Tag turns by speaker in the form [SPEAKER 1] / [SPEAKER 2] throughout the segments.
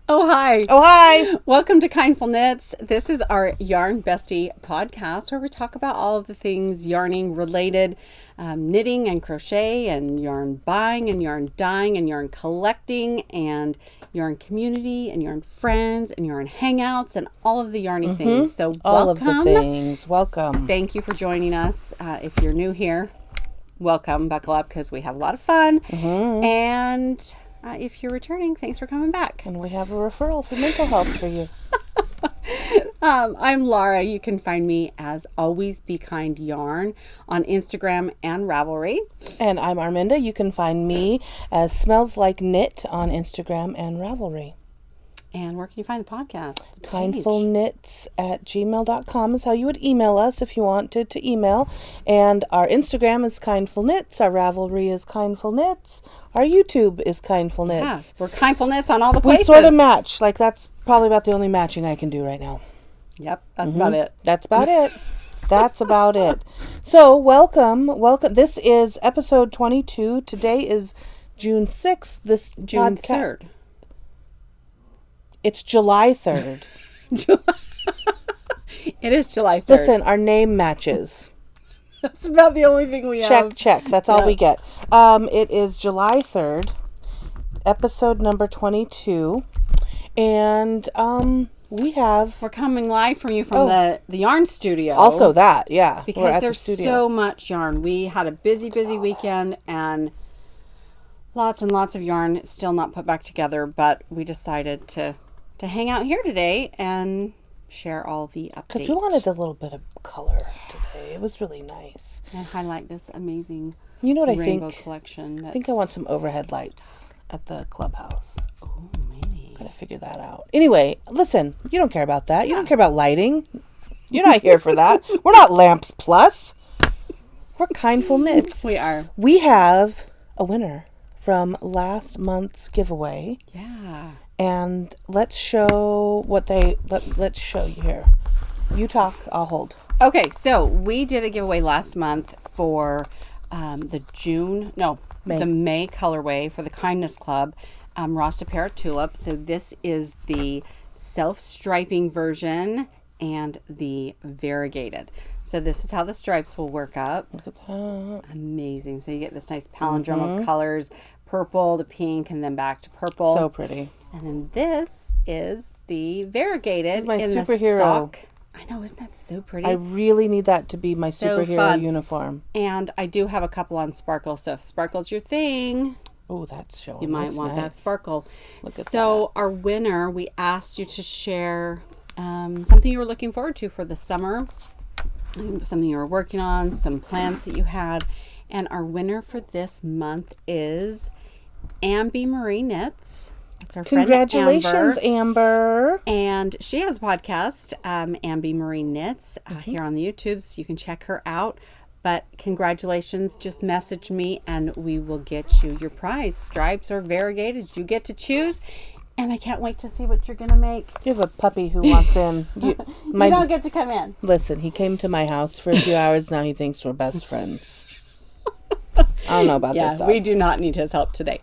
[SPEAKER 1] Oh, hi.
[SPEAKER 2] Oh, hi.
[SPEAKER 1] Welcome to Kindful Knits. This is our Yarn Bestie podcast where we talk about all of the things yarning related, knitting and crochet and yarn buying and yarn dyeing and yarn collecting and yarn community and yarn friends and yarn hangouts and all of the yarny things. So
[SPEAKER 2] All
[SPEAKER 1] welcome.
[SPEAKER 2] of the things. Welcome.
[SPEAKER 1] Thank you for joining us. If you're new here, welcome. Buckle up because we have a lot of fun. And if you're returning, thanks for coming back.
[SPEAKER 2] And we have a referral for mental health for you.
[SPEAKER 1] I'm Laura. You can find me as Always Be Kind Yarn on Instagram and Ravelry.
[SPEAKER 2] And I'm Arminda. You can find me as Smells Like Knit on Instagram and Ravelry.
[SPEAKER 1] And where can you find the podcast?
[SPEAKER 2] Kindfulknits@gmail.com is how you would email us if you wanted to email. And our Instagram is Kindful Knits. Our Ravelry is Kindful Knits. Our YouTube is Kindful Knits.
[SPEAKER 1] Yeah, we're Kindful Knits on all the places.
[SPEAKER 2] We sort of match. Like, that's probably about the only matching I can do right now.
[SPEAKER 1] Yep, that's about it.
[SPEAKER 2] That's about it. That's about it. So, welcome. This is episode 22. Today is June 6th. This
[SPEAKER 1] June 3rd.
[SPEAKER 2] It's July 3rd.
[SPEAKER 1] It is July 3rd.
[SPEAKER 2] Listen, our name matches.
[SPEAKER 1] That's about the only thing we have.
[SPEAKER 2] Check. That's all we get. It is July 3rd, episode number 22. And we're coming live from you from the yarn studio. Also that, yeah.
[SPEAKER 1] Because there's so much yarn. We had a busy weekend and lots and lots of yarn still not put back together, but we decided to hang out here today and share all the updates.
[SPEAKER 2] Because we wanted a little bit of color today. It was really nice.
[SPEAKER 1] And highlight this amazing
[SPEAKER 2] rainbow
[SPEAKER 1] collection.
[SPEAKER 2] I think I want some overhead lights at the clubhouse.
[SPEAKER 1] Oh, maybe.
[SPEAKER 2] Gotta figure that out. Anyway, listen, you don't care about that. You don't care about lighting. You're not here for that. We're not Lamps Plus. We're Kindful Knits.
[SPEAKER 1] We are.
[SPEAKER 2] We have a winner from last month's giveaway.
[SPEAKER 1] Yeah.
[SPEAKER 2] And let's show let's show you here. You talk, I'll hold.
[SPEAKER 1] Okay, so we did a giveaway last month for the May colorway for the Kindness Club, Rasta Para Tulip. So this is the self-striping version and the variegated. So this is how the stripes will work up.
[SPEAKER 2] Look at that.
[SPEAKER 1] Amazing. So you get this nice palindrome of colors, purple, the pink, and then back to purple.
[SPEAKER 2] So pretty.
[SPEAKER 1] And then this is the variegated.
[SPEAKER 2] This is my
[SPEAKER 1] in
[SPEAKER 2] superhero.
[SPEAKER 1] The sock. I know, isn't that so pretty?
[SPEAKER 2] I really need that to be my superhero uniform.
[SPEAKER 1] And I do have a couple on sparkle, so if sparkle's your thing,
[SPEAKER 2] oh, that's showing.
[SPEAKER 1] You might want that sparkle.
[SPEAKER 2] Look at that.
[SPEAKER 1] So our winner, we asked you to share something you were looking forward to for the summer, something you were working on, some plans that you had. And our winner for this month is ABKY Knits. That's our
[SPEAKER 2] Congratulations,
[SPEAKER 1] friend
[SPEAKER 2] Amber.
[SPEAKER 1] And she has a podcast, ABKY Knits, here on the YouTube, so you can check her out. But congratulations, just message me and we will get you your prize, stripes or variegated. You get to choose. And I can't wait to see what you're going to make.
[SPEAKER 2] You have a puppy who wants in.
[SPEAKER 1] You don't get to come in.
[SPEAKER 2] Listen, he came to my house for a few hours. Now he thinks we're best friends. I don't know about this stuff.
[SPEAKER 1] We do not need his help today.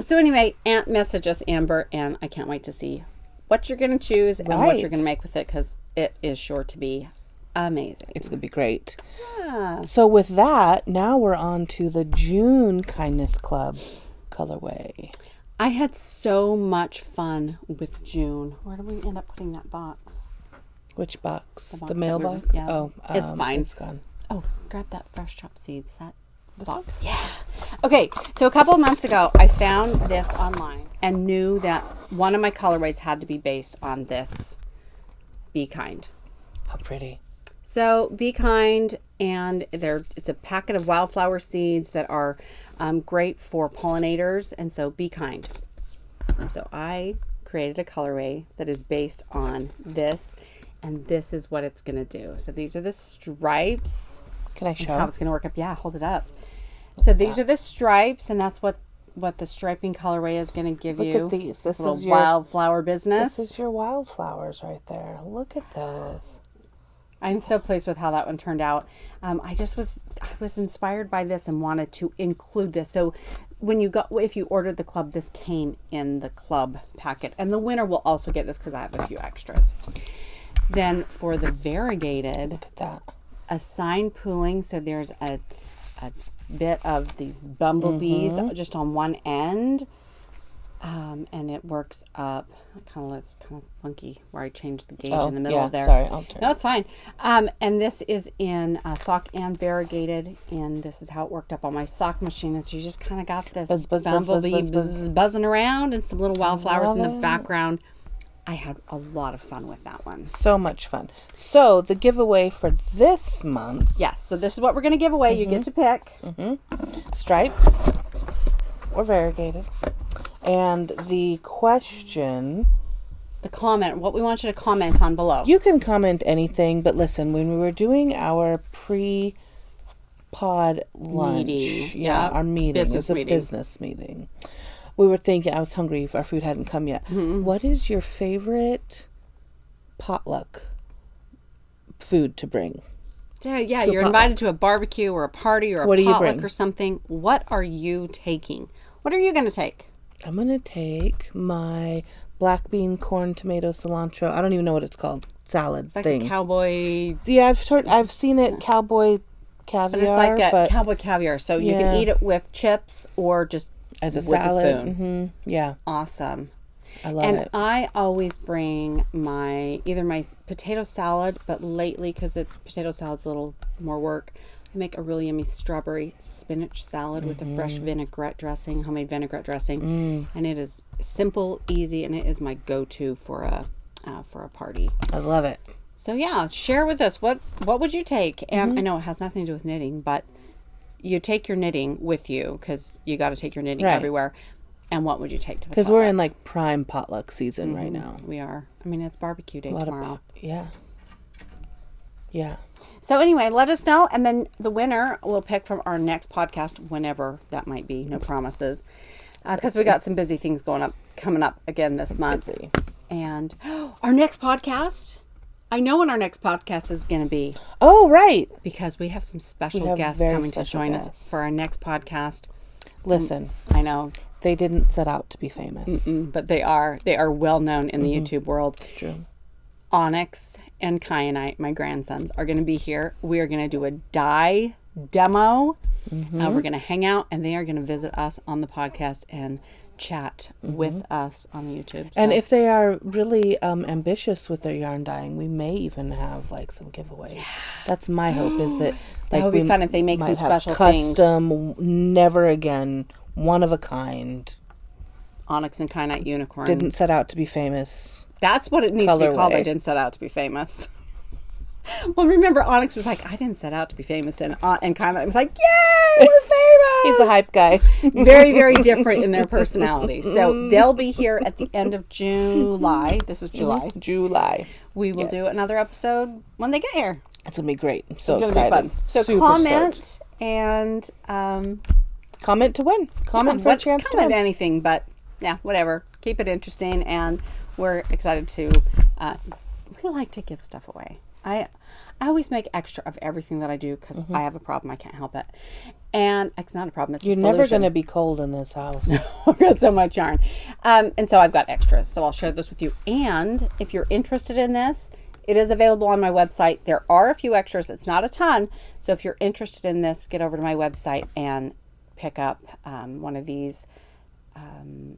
[SPEAKER 1] So anyway, message us, Amber, and I can't wait to see what you're going to choose and what you're going to make with it, because it is sure to be amazing.
[SPEAKER 2] It's going to be great.
[SPEAKER 1] Yeah.
[SPEAKER 2] So with that, now we're on to the June Kindness Club colorway.
[SPEAKER 1] I had so much fun with June. Where did we end up putting that box?
[SPEAKER 2] Which box?
[SPEAKER 1] The
[SPEAKER 2] The mailbox?
[SPEAKER 1] Yeah.
[SPEAKER 2] Oh,
[SPEAKER 1] it's fine.
[SPEAKER 2] It's gone.
[SPEAKER 1] Oh, grab that fresh chopped seeds. That
[SPEAKER 2] This
[SPEAKER 1] box. Yeah. Okay, so a couple of months ago, I found this online and knew that one of my colorways had to be based on this Be Kind.
[SPEAKER 2] How pretty.
[SPEAKER 1] So Be Kind, and it's a packet of wildflower seeds that are great for pollinators, and so Be Kind. So I created a colorway that is based on this, and this is what it's going to do. So these are the stripes.
[SPEAKER 2] Can I show?
[SPEAKER 1] How it's going to work up. Yeah, hold it up. So these are the stripes, and that's what the striping colorway is going to give you.
[SPEAKER 2] Look at these. This
[SPEAKER 1] is
[SPEAKER 2] your
[SPEAKER 1] wildflower business.
[SPEAKER 2] This is your wildflowers right there. Look at those.
[SPEAKER 1] I'm so pleased with how that one turned out. I was inspired by this and wanted to include this. So if you ordered the club, this came in the club packet, and the winner will also get this because I have a few extras. Then for the variegated,
[SPEAKER 2] look at that.
[SPEAKER 1] A sign pooling. So there's a bit of these bumblebees just on one end. And it works up. It's kind of funky where I changed the gauge in the middle there.
[SPEAKER 2] Sorry, I'll turn.
[SPEAKER 1] No, it's fine. And this is in sock and variegated, and this is how it worked up on my sock machine. And so you just kind of got this bumblebee buzzing around and some little wildflowers in the background. I had a lot of fun with that one.
[SPEAKER 2] So much fun. So the giveaway for this month.
[SPEAKER 1] Yes. So this is what we're going to give away. You get to pick.
[SPEAKER 2] Stripes or variegated. And the question...
[SPEAKER 1] The comment, what we want you to comment on below.
[SPEAKER 2] You can comment anything, but listen, when we were doing our pre-pod lunch, our meeting, it was a business meeting, we were thinking, I was hungry, our food hadn't come yet. What is your favorite potluck food to bring?
[SPEAKER 1] Yeah, you're invited to a barbecue or a party or a potluck or something. What are you taking? What are you going to take?
[SPEAKER 2] I'm going to take my black bean, corn, tomato, cilantro. I don't even know what it's called. Salad
[SPEAKER 1] it's like
[SPEAKER 2] thing.
[SPEAKER 1] A cowboy.
[SPEAKER 2] Yeah, I've seen it cowboy caviar.
[SPEAKER 1] But it's like a cowboy caviar. So you can eat it with chips or just
[SPEAKER 2] as a
[SPEAKER 1] with
[SPEAKER 2] salad.
[SPEAKER 1] A spoon.
[SPEAKER 2] Yeah.
[SPEAKER 1] Awesome.
[SPEAKER 2] I love it.
[SPEAKER 1] And I always bring either my potato salad, but lately, because potato salad's a little more work, I make a really yummy strawberry spinach salad with a fresh vinaigrette dressing, homemade vinaigrette dressing, and it is simple, easy, and it is my go-to for a party.
[SPEAKER 2] I love it.
[SPEAKER 1] So yeah, share with us what would you take? And I know it has nothing to do with knitting, but you take your knitting with you because you got to take your knitting everywhere. And what would you take to the?
[SPEAKER 2] Because we're in like prime potluck season right now.
[SPEAKER 1] We are. I mean, it's barbecue day tomorrow.
[SPEAKER 2] Yeah.
[SPEAKER 1] So anyway, let us know, and then the winner we'll pick from our next podcast, whenever that might be. No promises, because we got some busy things coming up again this month. And our next podcast, I know when our next podcast is going to be.
[SPEAKER 2] Oh, right,
[SPEAKER 1] because we have some special guests coming to join us for our next podcast.
[SPEAKER 2] Listen,
[SPEAKER 1] I know
[SPEAKER 2] they didn't set out to be famous,
[SPEAKER 1] but they are well known in the YouTube world.
[SPEAKER 2] It's true.
[SPEAKER 1] Onyx and Kyanite, my grandsons, are going to be here. We are going to do a dye demo. We're going to hang out, and they are going to visit us on the podcast and chat with us on the YouTube. So.
[SPEAKER 2] And if they are really ambitious with their yarn dyeing, we may even have like some giveaways. Yeah. That's my hope, is that
[SPEAKER 1] that would be fun if they make some special
[SPEAKER 2] custom, never again, one of a kind.
[SPEAKER 1] Onyx and Kyanite unicorn.
[SPEAKER 2] Didn't set out to be famous.
[SPEAKER 1] That's what it needs to be called. I didn't set out to be famous. Well, remember, Onyx was like, I didn't set out to be famous. And Kyanite was like, yay, we're famous.
[SPEAKER 2] He's a hype guy.
[SPEAKER 1] Very, very different in their personality. So they'll be here at the end of July. This is July.
[SPEAKER 2] July.
[SPEAKER 1] We will do another episode when they get here.
[SPEAKER 2] It's going to be great. I'm so
[SPEAKER 1] excited. It's going to be fun. So
[SPEAKER 2] super
[SPEAKER 1] comment
[SPEAKER 2] stoked.
[SPEAKER 1] And...
[SPEAKER 2] comment to win. Comment for a chance to win.
[SPEAKER 1] Comment anything, but yeah, whatever. Keep it interesting, and we're excited to... we like to give stuff away. I always make extra of everything that I do because I have a problem. I can't help it. And it's not a problem. It's
[SPEAKER 2] You're never going to be cold in this house.
[SPEAKER 1] I've got so much yarn. And so I've got extras. So I'll share this with you. And if you're interested in this, it is available on my website. There are a few extras. It's not a ton. So if you're interested in this, get over to my website and pick up one of these.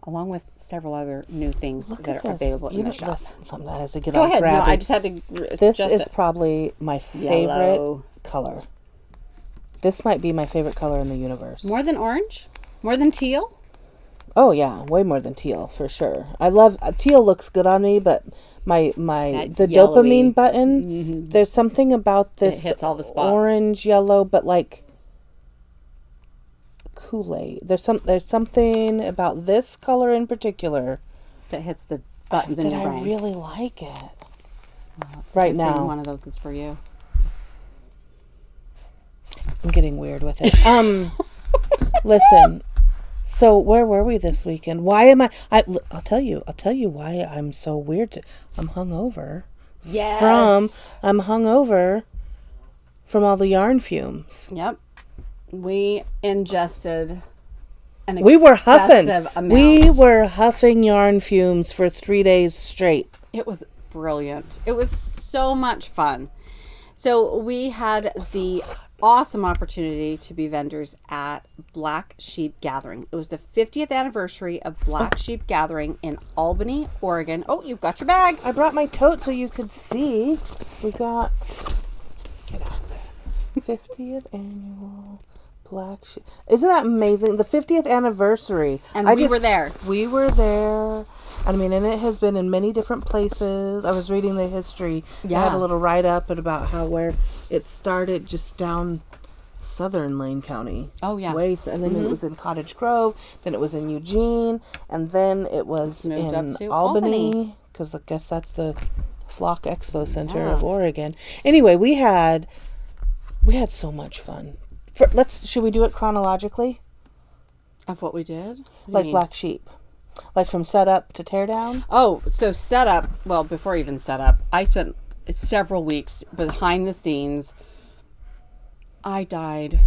[SPEAKER 1] Along with several other new things that are available in the shop.
[SPEAKER 2] Go
[SPEAKER 1] ahead. No, I just had to.
[SPEAKER 2] This is probably my favorite color. This might be my favorite color in the universe.
[SPEAKER 1] More than orange? More than teal?
[SPEAKER 2] Oh yeah, way more than teal for sure. I love teal. Looks good on me, but the dopamine button. There's something about this.
[SPEAKER 1] It hits all the spots.
[SPEAKER 2] Orange, yellow, but like Kool-Aid. There's something about this color in particular
[SPEAKER 1] that hits the buttons in your brain.
[SPEAKER 2] I really like it.
[SPEAKER 1] Well,
[SPEAKER 2] right now,
[SPEAKER 1] one of those is for you.
[SPEAKER 2] I'm getting weird with it. Listen. So where were we this weekend? Why am I'll tell you why I'm so weird. I'm hungover
[SPEAKER 1] Yes.
[SPEAKER 2] I'm hungover from all the yarn fumes.
[SPEAKER 1] Yep. We ingested an
[SPEAKER 2] We were huffing.
[SPEAKER 1] amount.
[SPEAKER 2] We were huffing yarn fumes for 3 days straight.
[SPEAKER 1] It was brilliant. It was so much fun. So we had the awesome opportunity to be vendors at Black Sheep Gathering. It was the 50th anniversary of Black Sheep Gathering in Albany, Oregon. Oh, you've got your bag.
[SPEAKER 2] I brought my tote so you could see. We got, get out there, 50th annual Black Sheep. Isn't that amazing? The 50th anniversary.
[SPEAKER 1] And we were there.
[SPEAKER 2] We were there. I mean, and it has been in many different places. I was reading the history.
[SPEAKER 1] Yeah.
[SPEAKER 2] I had a little write-up about how where it started just down southern Lane County.
[SPEAKER 1] Oh, yeah.
[SPEAKER 2] And then it was in Cottage Grove. Then it was in Eugene. And then it was
[SPEAKER 1] Moved
[SPEAKER 2] in
[SPEAKER 1] up to
[SPEAKER 2] Albany. Because I guess that's the Flock Expo Center of Oregon. Anyway, we had so much fun. Should we do it chronologically?
[SPEAKER 1] Of what we did?
[SPEAKER 2] Like Black Sheep. Like from setup to teardown?
[SPEAKER 1] Oh, so setup. Well, before even setup, I spent several weeks behind the scenes. I dyed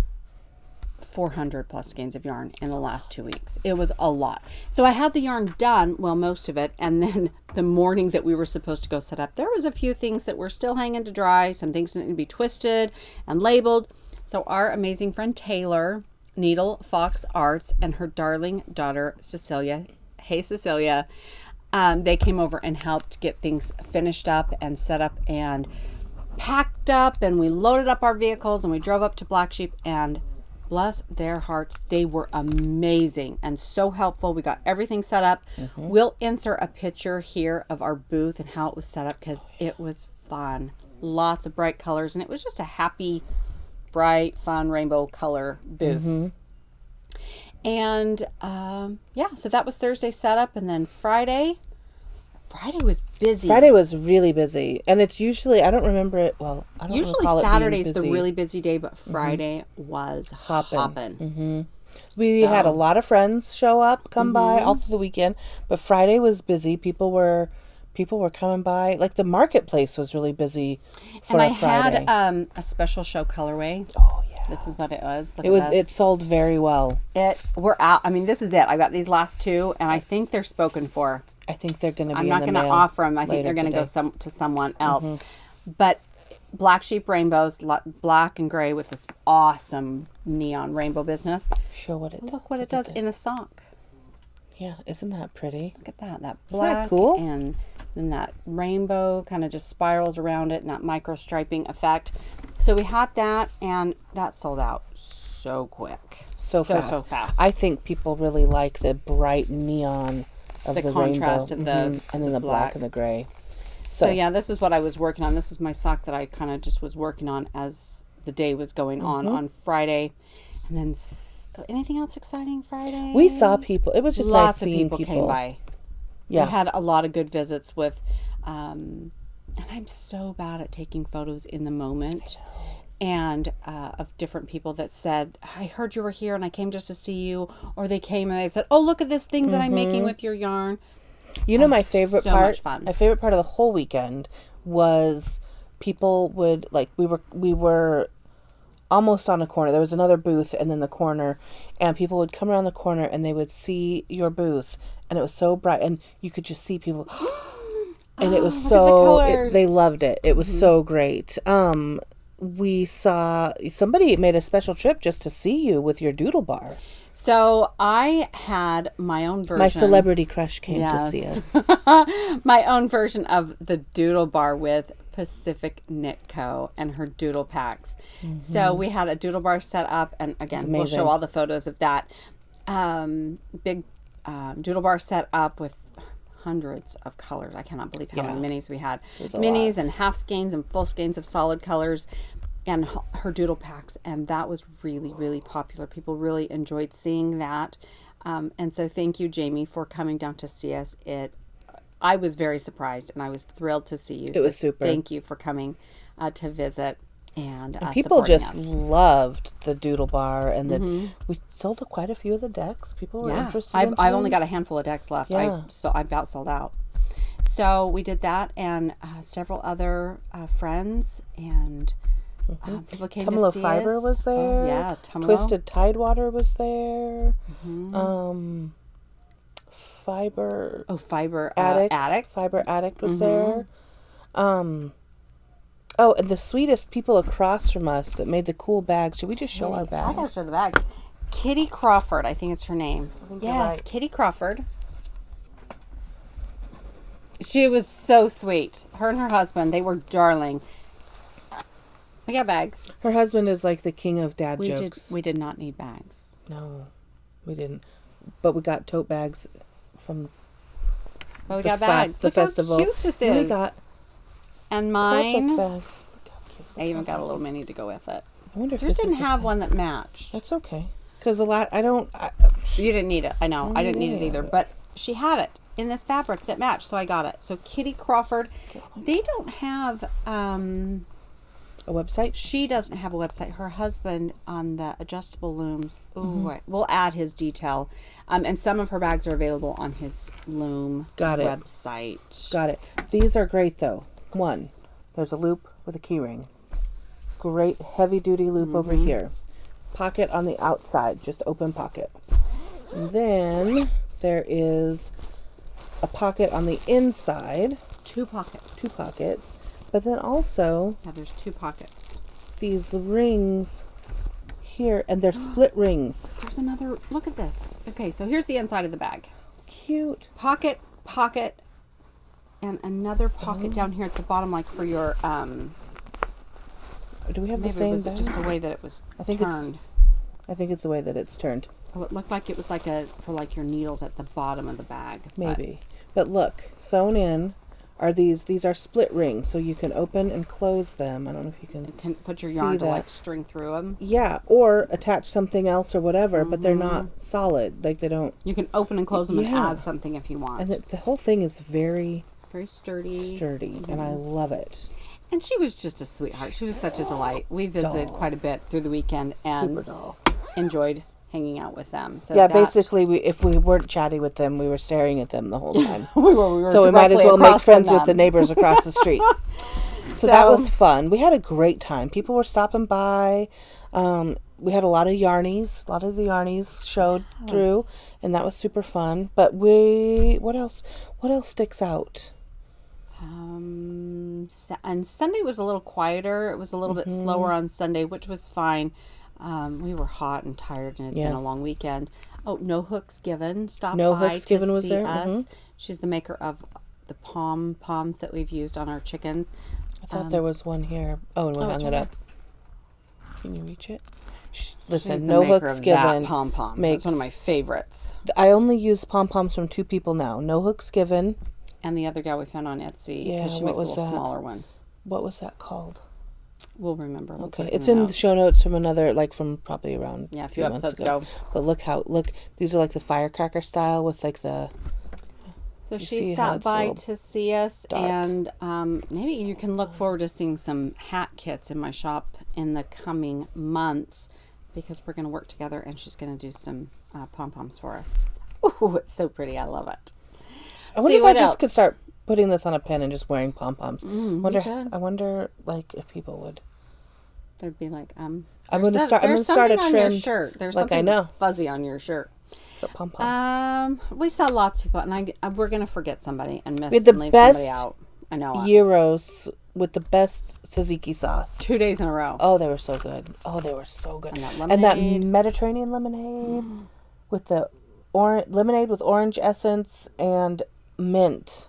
[SPEAKER 1] 400 plus skeins of yarn in the last 2 weeks. It was a lot. So I had the yarn done, well, most of it. And then the morning that we were supposed to go set up, there was a few things that were still hanging to dry. Some things needed to be twisted and labeled. So our amazing friend Taylor, Needle Fox Arts, and her darling daughter Cecilia, hey Cecilia, they came over and helped get things finished up and set up and packed up, and we loaded up our vehicles and we drove up to Black Sheep, and bless their hearts, they were amazing and so helpful. We got everything set up. We'll insert a picture here of our booth and how it was set up because it was fun. Lots of bright colors, and it was just a happy, bright, fun rainbow color booth. And so that was Thursday setup, and then Friday was busy.
[SPEAKER 2] Friday was really busy, and it's usually, I don't remember it, well, I don't
[SPEAKER 1] usually
[SPEAKER 2] recall
[SPEAKER 1] Saturday's
[SPEAKER 2] it being busy.
[SPEAKER 1] the really busy day, but Friday was hopping.
[SPEAKER 2] We had a lot of friends show up, come by all through the weekend, but Friday was busy. People were coming by. Like the marketplace was really busy for
[SPEAKER 1] and
[SPEAKER 2] a Friday.
[SPEAKER 1] I had a special show colorway.
[SPEAKER 2] Oh yeah.
[SPEAKER 1] This is what it was.
[SPEAKER 2] It sold very well.
[SPEAKER 1] We're out. I mean, this is it. I got these last two, and I think they're spoken for.
[SPEAKER 2] I think they're going to be
[SPEAKER 1] I'm not going to offer them. I think they're going to go to someone else. But Black Sheep Rainbows, black and gray with this awesome neon rainbow business.
[SPEAKER 2] Show what it does.
[SPEAKER 1] Look what it does in a sock.
[SPEAKER 2] Yeah, isn't that pretty?
[SPEAKER 1] Look at that. That
[SPEAKER 2] Isn't
[SPEAKER 1] black
[SPEAKER 2] that cool?
[SPEAKER 1] and then that rainbow kind of just spirals around it and that micro striping effect. So we had that, and that sold out so quick.
[SPEAKER 2] So fast. I think people really like the bright neon of the
[SPEAKER 1] contrast
[SPEAKER 2] rainbow.
[SPEAKER 1] of
[SPEAKER 2] and then the black and the gray.
[SPEAKER 1] So yeah, this is what I was working on. This is my sock that I kind of just was working on as the day was going on Friday. And then anything else exciting Friday?
[SPEAKER 2] We saw people. It was just
[SPEAKER 1] lots
[SPEAKER 2] nice seeing
[SPEAKER 1] of people came by.
[SPEAKER 2] Yeah.
[SPEAKER 1] We had a lot of good visits with, and I'm so bad at taking photos in the moment. And of different people that said, I heard you were here and I came just to see you. Or they came and they said, oh, look at this thing that I'm making with your yarn.
[SPEAKER 2] You know, my favorite
[SPEAKER 1] so
[SPEAKER 2] part,
[SPEAKER 1] much fun.
[SPEAKER 2] My favorite part of the whole weekend was people would, like, we were almost on a corner. There was another booth and then the corner, and people would come around the corner and they would see your booth, and it was so bright, and you could just see people. And it was they loved it. It was so great. We saw somebody made a special trip just to see you with your doodle bar.
[SPEAKER 1] So I had my own version.
[SPEAKER 2] My celebrity crush came to see us.
[SPEAKER 1] My own version of the doodle bar with Pacific Knit Co. and her doodle packs. So we had a doodle bar set up, and again, we'll show all the photos of that. Big doodle bar set up with hundreds of colors. I cannot believe how many minis we had. Minis and half skeins and full skeins of solid colors, and her doodle packs, and that was really, really popular. People really enjoyed seeing that, and so thank you, Jamie, for coming down to see us. I was very surprised, and I was thrilled to see you.
[SPEAKER 2] It was super.
[SPEAKER 1] Thank you for coming to visit. And
[SPEAKER 2] people just loved the doodle bar, and we sold quite a few of the decks. People were interested.
[SPEAKER 1] I've only got a handful of decks left. I about sold out. So we did that, and several other friends and people came
[SPEAKER 2] Tumalo
[SPEAKER 1] to see
[SPEAKER 2] Fiber
[SPEAKER 1] us.
[SPEAKER 2] was there.
[SPEAKER 1] Oh, yeah, Tumalo.
[SPEAKER 2] Twisted Tidewater was there. Fiber.
[SPEAKER 1] Oh, Fiber
[SPEAKER 2] Addict. Fiber Addict was there. Oh, and the sweetest people across from us that made the cool bags. Should we just show our bags?
[SPEAKER 1] I gotta show the bags. Kitty Crawford, I think it's her name. Yes, right. Kitty Crawford. She was so sweet. Her and her husband, they were darling. We got bags.
[SPEAKER 2] Her husband is like the king of dad jokes.
[SPEAKER 1] We did not need bags.
[SPEAKER 2] No, we didn't. But we got tote bags from
[SPEAKER 1] we got bags.
[SPEAKER 2] The
[SPEAKER 1] Look
[SPEAKER 2] festival.
[SPEAKER 1] How cute this is.
[SPEAKER 2] We got
[SPEAKER 1] and mine.
[SPEAKER 2] Bags.
[SPEAKER 1] I even got a little mini to go with it.
[SPEAKER 2] I wonder if
[SPEAKER 1] yours didn't have one that matched.
[SPEAKER 2] That's okay. Because
[SPEAKER 1] you didn't need it. I know. I didn't need it either. But she had it in this fabric that matched, so I got it. So Kitty Crawford, they don't have
[SPEAKER 2] a website.
[SPEAKER 1] She doesn't have a website. Her husband on the adjustable looms. We'll add his detail. And some of her bags are available on his loom website.
[SPEAKER 2] Got it. These are great though. One, there's a loop with a key ring. Great heavy duty loop over here. Pocket on the outside, just open pocket. And then there is a pocket on the inside.
[SPEAKER 1] Two pockets.
[SPEAKER 2] But then also
[SPEAKER 1] there's 2 pockets.
[SPEAKER 2] These rings here, and they're split rings.
[SPEAKER 1] There's another. Look at this. Okay, so here's the inside of the bag.
[SPEAKER 2] Cute.
[SPEAKER 1] Pocket, and another pocket down here at the bottom, like for your.
[SPEAKER 2] Do we have the
[SPEAKER 1] maybe
[SPEAKER 2] same
[SPEAKER 1] was
[SPEAKER 2] bag?
[SPEAKER 1] it just the way that it was turned?
[SPEAKER 2] I think it's the way that it's turned.
[SPEAKER 1] Oh, it looked like it was like for your needles at the bottom of the bag.
[SPEAKER 2] Maybe. But look, sewn in are these are split rings, so you can open and close them. I don't know if you can
[SPEAKER 1] put your yarn to string through them.
[SPEAKER 2] Yeah, or attach something else or whatever, but they're not solid. Like they don't.
[SPEAKER 1] You can open and close them and add something if you want.
[SPEAKER 2] And the whole thing is very
[SPEAKER 1] sturdy.
[SPEAKER 2] And I love it.
[SPEAKER 1] And she was just a sweetheart. She was such a delight. We visited quite a bit through the weekend and enjoyed hanging out with them. So
[SPEAKER 2] basically, if we weren't chatty with them, we were staring at them the whole time.
[SPEAKER 1] we were
[SPEAKER 2] so we might as well make friends with the neighbors across the street. So that was fun. We had a great time. People were stopping by. We had a lot of yarnies. A lot of the yarnies showed through, and that was super fun. But what else sticks out?
[SPEAKER 1] And Sunday was a little quieter. It was a little bit slower on Sunday, which was fine. We were hot and tired, and it had been a long weekend. Oh, No Hooks Given stopped by to see us. She's the maker of the pom-poms that we've used on our chickens.
[SPEAKER 2] I thought there was one here. Oh, we hung it up. Can you reach it? Listen, No Hooks Given
[SPEAKER 1] pom-pom. It's one of my favorites.
[SPEAKER 2] I only use pom-poms from 2 people now. No Hooks Given.
[SPEAKER 1] And the other gal we found on Etsy, because she makes a little smaller one.
[SPEAKER 2] What was that called?
[SPEAKER 1] We'll remember.
[SPEAKER 2] Okay, it's in the show notes from from probably around
[SPEAKER 1] a few episodes ago.
[SPEAKER 2] But look, these are like the firecracker style with like the.
[SPEAKER 1] So she stopped by to see us, and maybe you can look forward to seeing some hat kits in my shop in the coming months, because we're going to work together, and she's going to do some pom-poms for us. Ooh, it's so pretty. I love it.
[SPEAKER 2] I wonder if I just could start putting this on a pen and just wearing pom-poms. I wonder like if people would.
[SPEAKER 1] They'd be like,
[SPEAKER 2] I'm going to start a trend.
[SPEAKER 1] On your shirt. There's something fuzzy on your shirt.
[SPEAKER 2] The pom-pom.
[SPEAKER 1] We saw lots of people, and we're going to forget somebody and miss and leave somebody out. I know.
[SPEAKER 2] Gyros with the best tzatziki sauce.
[SPEAKER 1] 2 days in a row.
[SPEAKER 2] Oh, they were so good. And that Mediterranean lemonade with the lemonade with orange essence and mint.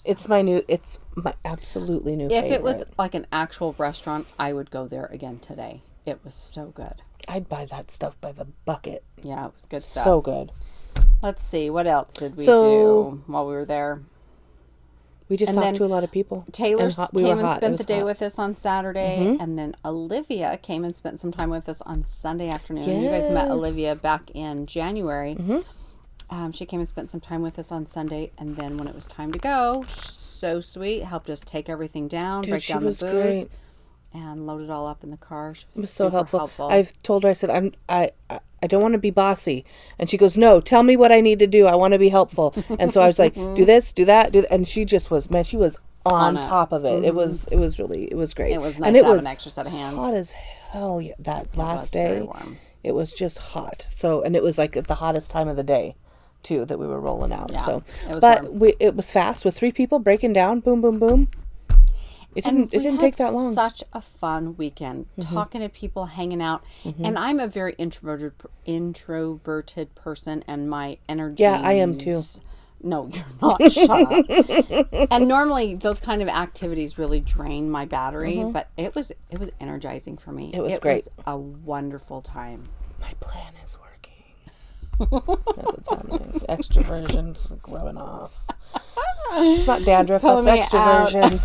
[SPEAKER 2] It's my absolutely new favorite.
[SPEAKER 1] If it was like an actual restaurant, I would go there again today. It was so good.
[SPEAKER 2] I'd buy that stuff by the bucket.
[SPEAKER 1] Yeah, it was good stuff.
[SPEAKER 2] So good.
[SPEAKER 1] Let's see, what else did we do while we were there?
[SPEAKER 2] We just talked to a lot of people.
[SPEAKER 1] Taylor came and spent the day with us on Saturday, and then Olivia came and spent some time with us on Sunday afternoon. Yes. You guys met Olivia back in January. She came and spent some time with us on Sunday, and then when it was time to go, so sweet, helped us take everything down, break down the booth, and load it all up in the car. She was
[SPEAKER 2] so helpful. I've told her, I said, I don't want to be bossy. And she goes, no, tell me what I need to do. I want to be helpful. And so I was like, do this, do that, do that. And she just was, man, she was on top of it. It was great.
[SPEAKER 1] It was nice
[SPEAKER 2] and
[SPEAKER 1] to have an extra set of hands.
[SPEAKER 2] Hot as hell that last day.
[SPEAKER 1] Very warm.
[SPEAKER 2] It was just hot. So, and it was like at the hottest time of the day too that we were rolling out.
[SPEAKER 1] Yeah,
[SPEAKER 2] so,
[SPEAKER 1] it was warm.
[SPEAKER 2] It was fast with 3 people breaking down, boom, boom, boom. It didn't take that long.
[SPEAKER 1] Such a fun weekend, talking to people, hanging out, and I'm a very introverted person, and my energy.
[SPEAKER 2] Yeah, I am too.
[SPEAKER 1] No, you're not. Shut up. And normally those kind of activities really drain my battery, but it was energizing for me.
[SPEAKER 2] It was great.
[SPEAKER 1] It was a wonderful time.
[SPEAKER 2] My plan is working. That's what's happening. Extroversion's rubbing off. It's not dandruff, that's extroversion.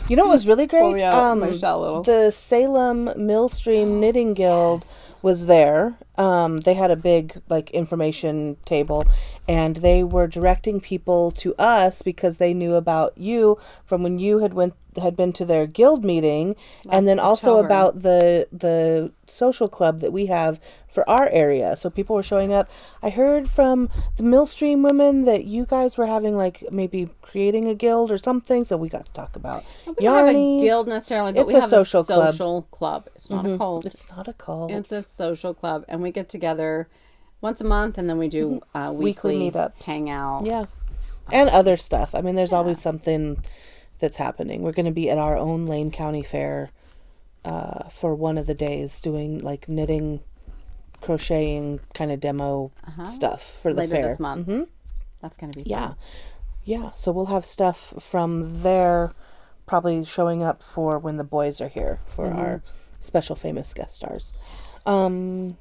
[SPEAKER 2] You know what was really great? The Salem Millstream Knitting Guild was there. They had a big information table, and they were directing people to us because they knew about you from when you had been to their guild meeting, and then also about the social club that we have for our area. So people were showing up. I heard from the Millstream women that you guys were having maybe creating a guild or something, so we got to talk about
[SPEAKER 1] we don't have a guild necessarily, but we have a social club. It's not a cult.
[SPEAKER 2] It's not a cult.
[SPEAKER 1] It's a social club, and we get together once a month, and then we do weekly
[SPEAKER 2] meetups,
[SPEAKER 1] hangout.
[SPEAKER 2] Yeah, and other stuff. I mean, there's always something that's happening. We're going to be at our own Lane County Fair for one of the days, doing knitting, crocheting kind of demo stuff for the fair
[SPEAKER 1] later this month. That's going to be fun.
[SPEAKER 2] Yeah, so we'll have stuff from there probably showing up for when the boys are here for our special famous guest stars. So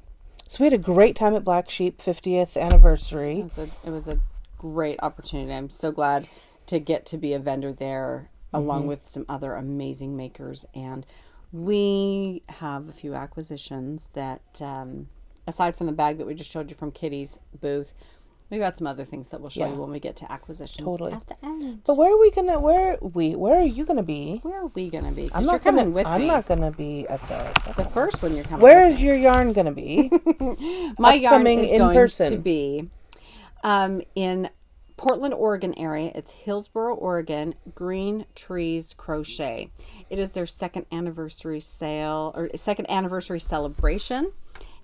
[SPEAKER 2] we had a great time at Black Sheep 50th anniversary.
[SPEAKER 1] It was a great opportunity. I'm so glad to get to be a vendor there along with some other amazing makers. And we have a few acquisitions that, aside from the bag that we just showed you from Kitty's booth, we got some other things that we'll show you when we get to acquisitions at the end.
[SPEAKER 2] But where are you gonna be?
[SPEAKER 1] Where are we gonna be?
[SPEAKER 2] I'm not coming with me. I'm not gonna be at
[SPEAKER 1] the first one. You're coming.
[SPEAKER 2] Where is your yarn gonna be?
[SPEAKER 1] My yarn is going to be in Portland, Oregon area. It's Hillsboro, Oregon. Green Trees Crochet. It is their second anniversary celebration.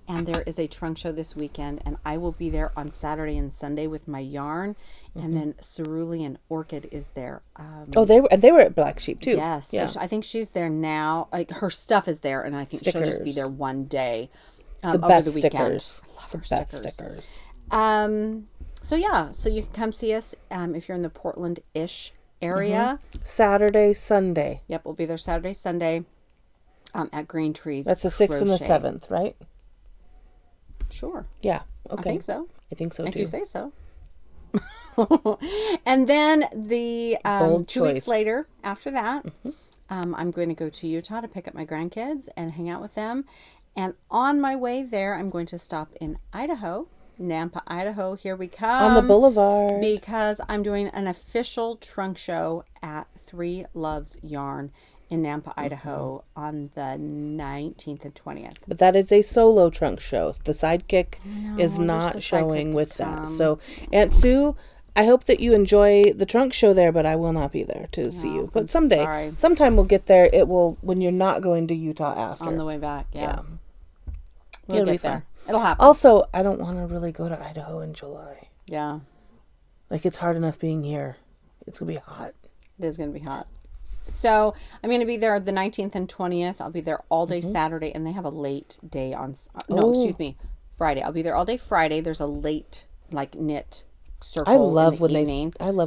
[SPEAKER 1] And there is a trunk show this weekend, and I will be there on Saturday and Sunday with my yarn. And then Cerulean Orchid is there.
[SPEAKER 2] They were at Black Sheep too.
[SPEAKER 1] Yes, yeah. So I think she's there now. Her stuff is there, and I think she'll just be there one day over the weekend.
[SPEAKER 2] Stickers.
[SPEAKER 1] I love her stickers. So you can come see us if you're in the Portland-ish area.
[SPEAKER 2] Saturday, Sunday.
[SPEAKER 1] Yep, we'll be there Saturday, Sunday at Green Trees.
[SPEAKER 2] That's the 6th and the 7th, right?
[SPEAKER 1] Sure.
[SPEAKER 2] Yeah. Okay.
[SPEAKER 1] I think so.
[SPEAKER 2] too.
[SPEAKER 1] If you say so. And then the 2 weeks later, after that, I'm going to go to Utah to pick up my grandkids and hang out with them. And on my way there, I'm going to stop in Idaho, Nampa, Idaho. Here we come.
[SPEAKER 2] On the boulevard.
[SPEAKER 1] Because I'm doing an official trunk show at Three Loves Yarn in Nampa, Idaho on the 19th and 20th.
[SPEAKER 2] But that is a solo trunk show. The sidekick is not showing with that. So, Aunt Sue, I hope that you enjoy the trunk show there, but I will not be there to see you. But sometime we'll get there. It will, when you're not going to Utah after.
[SPEAKER 1] On the way back, yeah.
[SPEAKER 2] It'll be fun.
[SPEAKER 1] It'll happen.
[SPEAKER 2] Also, I don't want to really go to Idaho in July.
[SPEAKER 1] Yeah.
[SPEAKER 2] It's hard enough being here. It's going to be hot.
[SPEAKER 1] It is going to be hot. So I'm going to be there the 19th and 20th. I'll be there all day Saturday, and they have a late day on. Friday. I'll be there all day Friday. There's a late knit circle. I love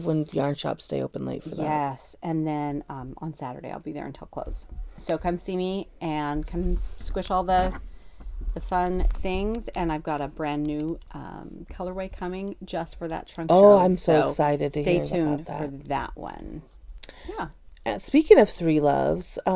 [SPEAKER 2] when yarn shops stay open late for that.
[SPEAKER 1] Yes, and then on Saturday I'll be there until close. So come see me and come squish all the fun things. And I've got a brand new colorway coming just for that trunk show.
[SPEAKER 2] Oh, I'm so excited to hear about that.
[SPEAKER 1] Stay tuned for that one. Yeah.
[SPEAKER 2] Speaking of Three Loves, I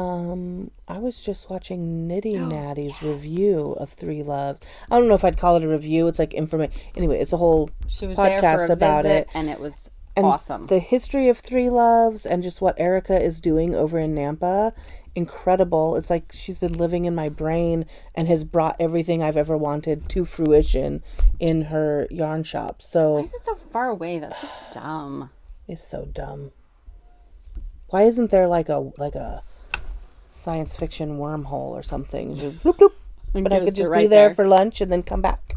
[SPEAKER 2] was just watching Knitting Natty's review of Three Loves. I don't know if I'd call it a review. It's information. Anyway, it's a whole podcast about it.
[SPEAKER 1] And it was awesome.
[SPEAKER 2] The history of Three Loves and just what Erica is doing over in Nampa incredible. It's like she's been living in my brain and has brought everything I've ever wanted to fruition in her yarn shop. So
[SPEAKER 1] why is it so far away? That's so dumb.
[SPEAKER 2] It's so dumb. Why isn't there like a science fiction wormhole or something? Just bloop, bloop. But I could just be there for lunch and then come back.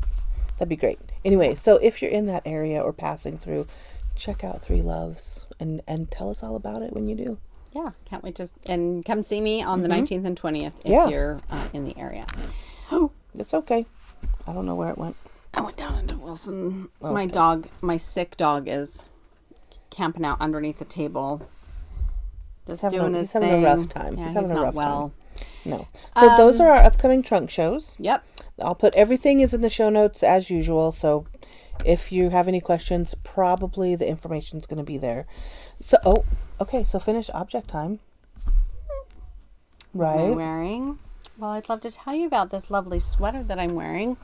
[SPEAKER 2] That'd be great. Anyway, so if you're in that area or passing through, check out Three Loves and tell us all about it when you do.
[SPEAKER 1] Yeah, can't wait and come see me on the 19th and 20th if you're in the area.
[SPEAKER 2] Oh, it's okay. I don't know where it went.
[SPEAKER 1] I went down into Wilson.
[SPEAKER 2] Okay.
[SPEAKER 1] My sick dog is camping out underneath the table.
[SPEAKER 2] He's having a rough time.
[SPEAKER 1] Yeah,
[SPEAKER 2] he's having a
[SPEAKER 1] not
[SPEAKER 2] rough
[SPEAKER 1] well.
[SPEAKER 2] time. No. So those are our upcoming trunk shows.
[SPEAKER 1] Yep.
[SPEAKER 2] I'll put everything is in the show notes as usual. So if you have any questions, probably the information is going to be there. So, okay. So finish object time. Right.
[SPEAKER 1] What am I wearing? Well, I'd love to tell you about this lovely sweater that I'm wearing.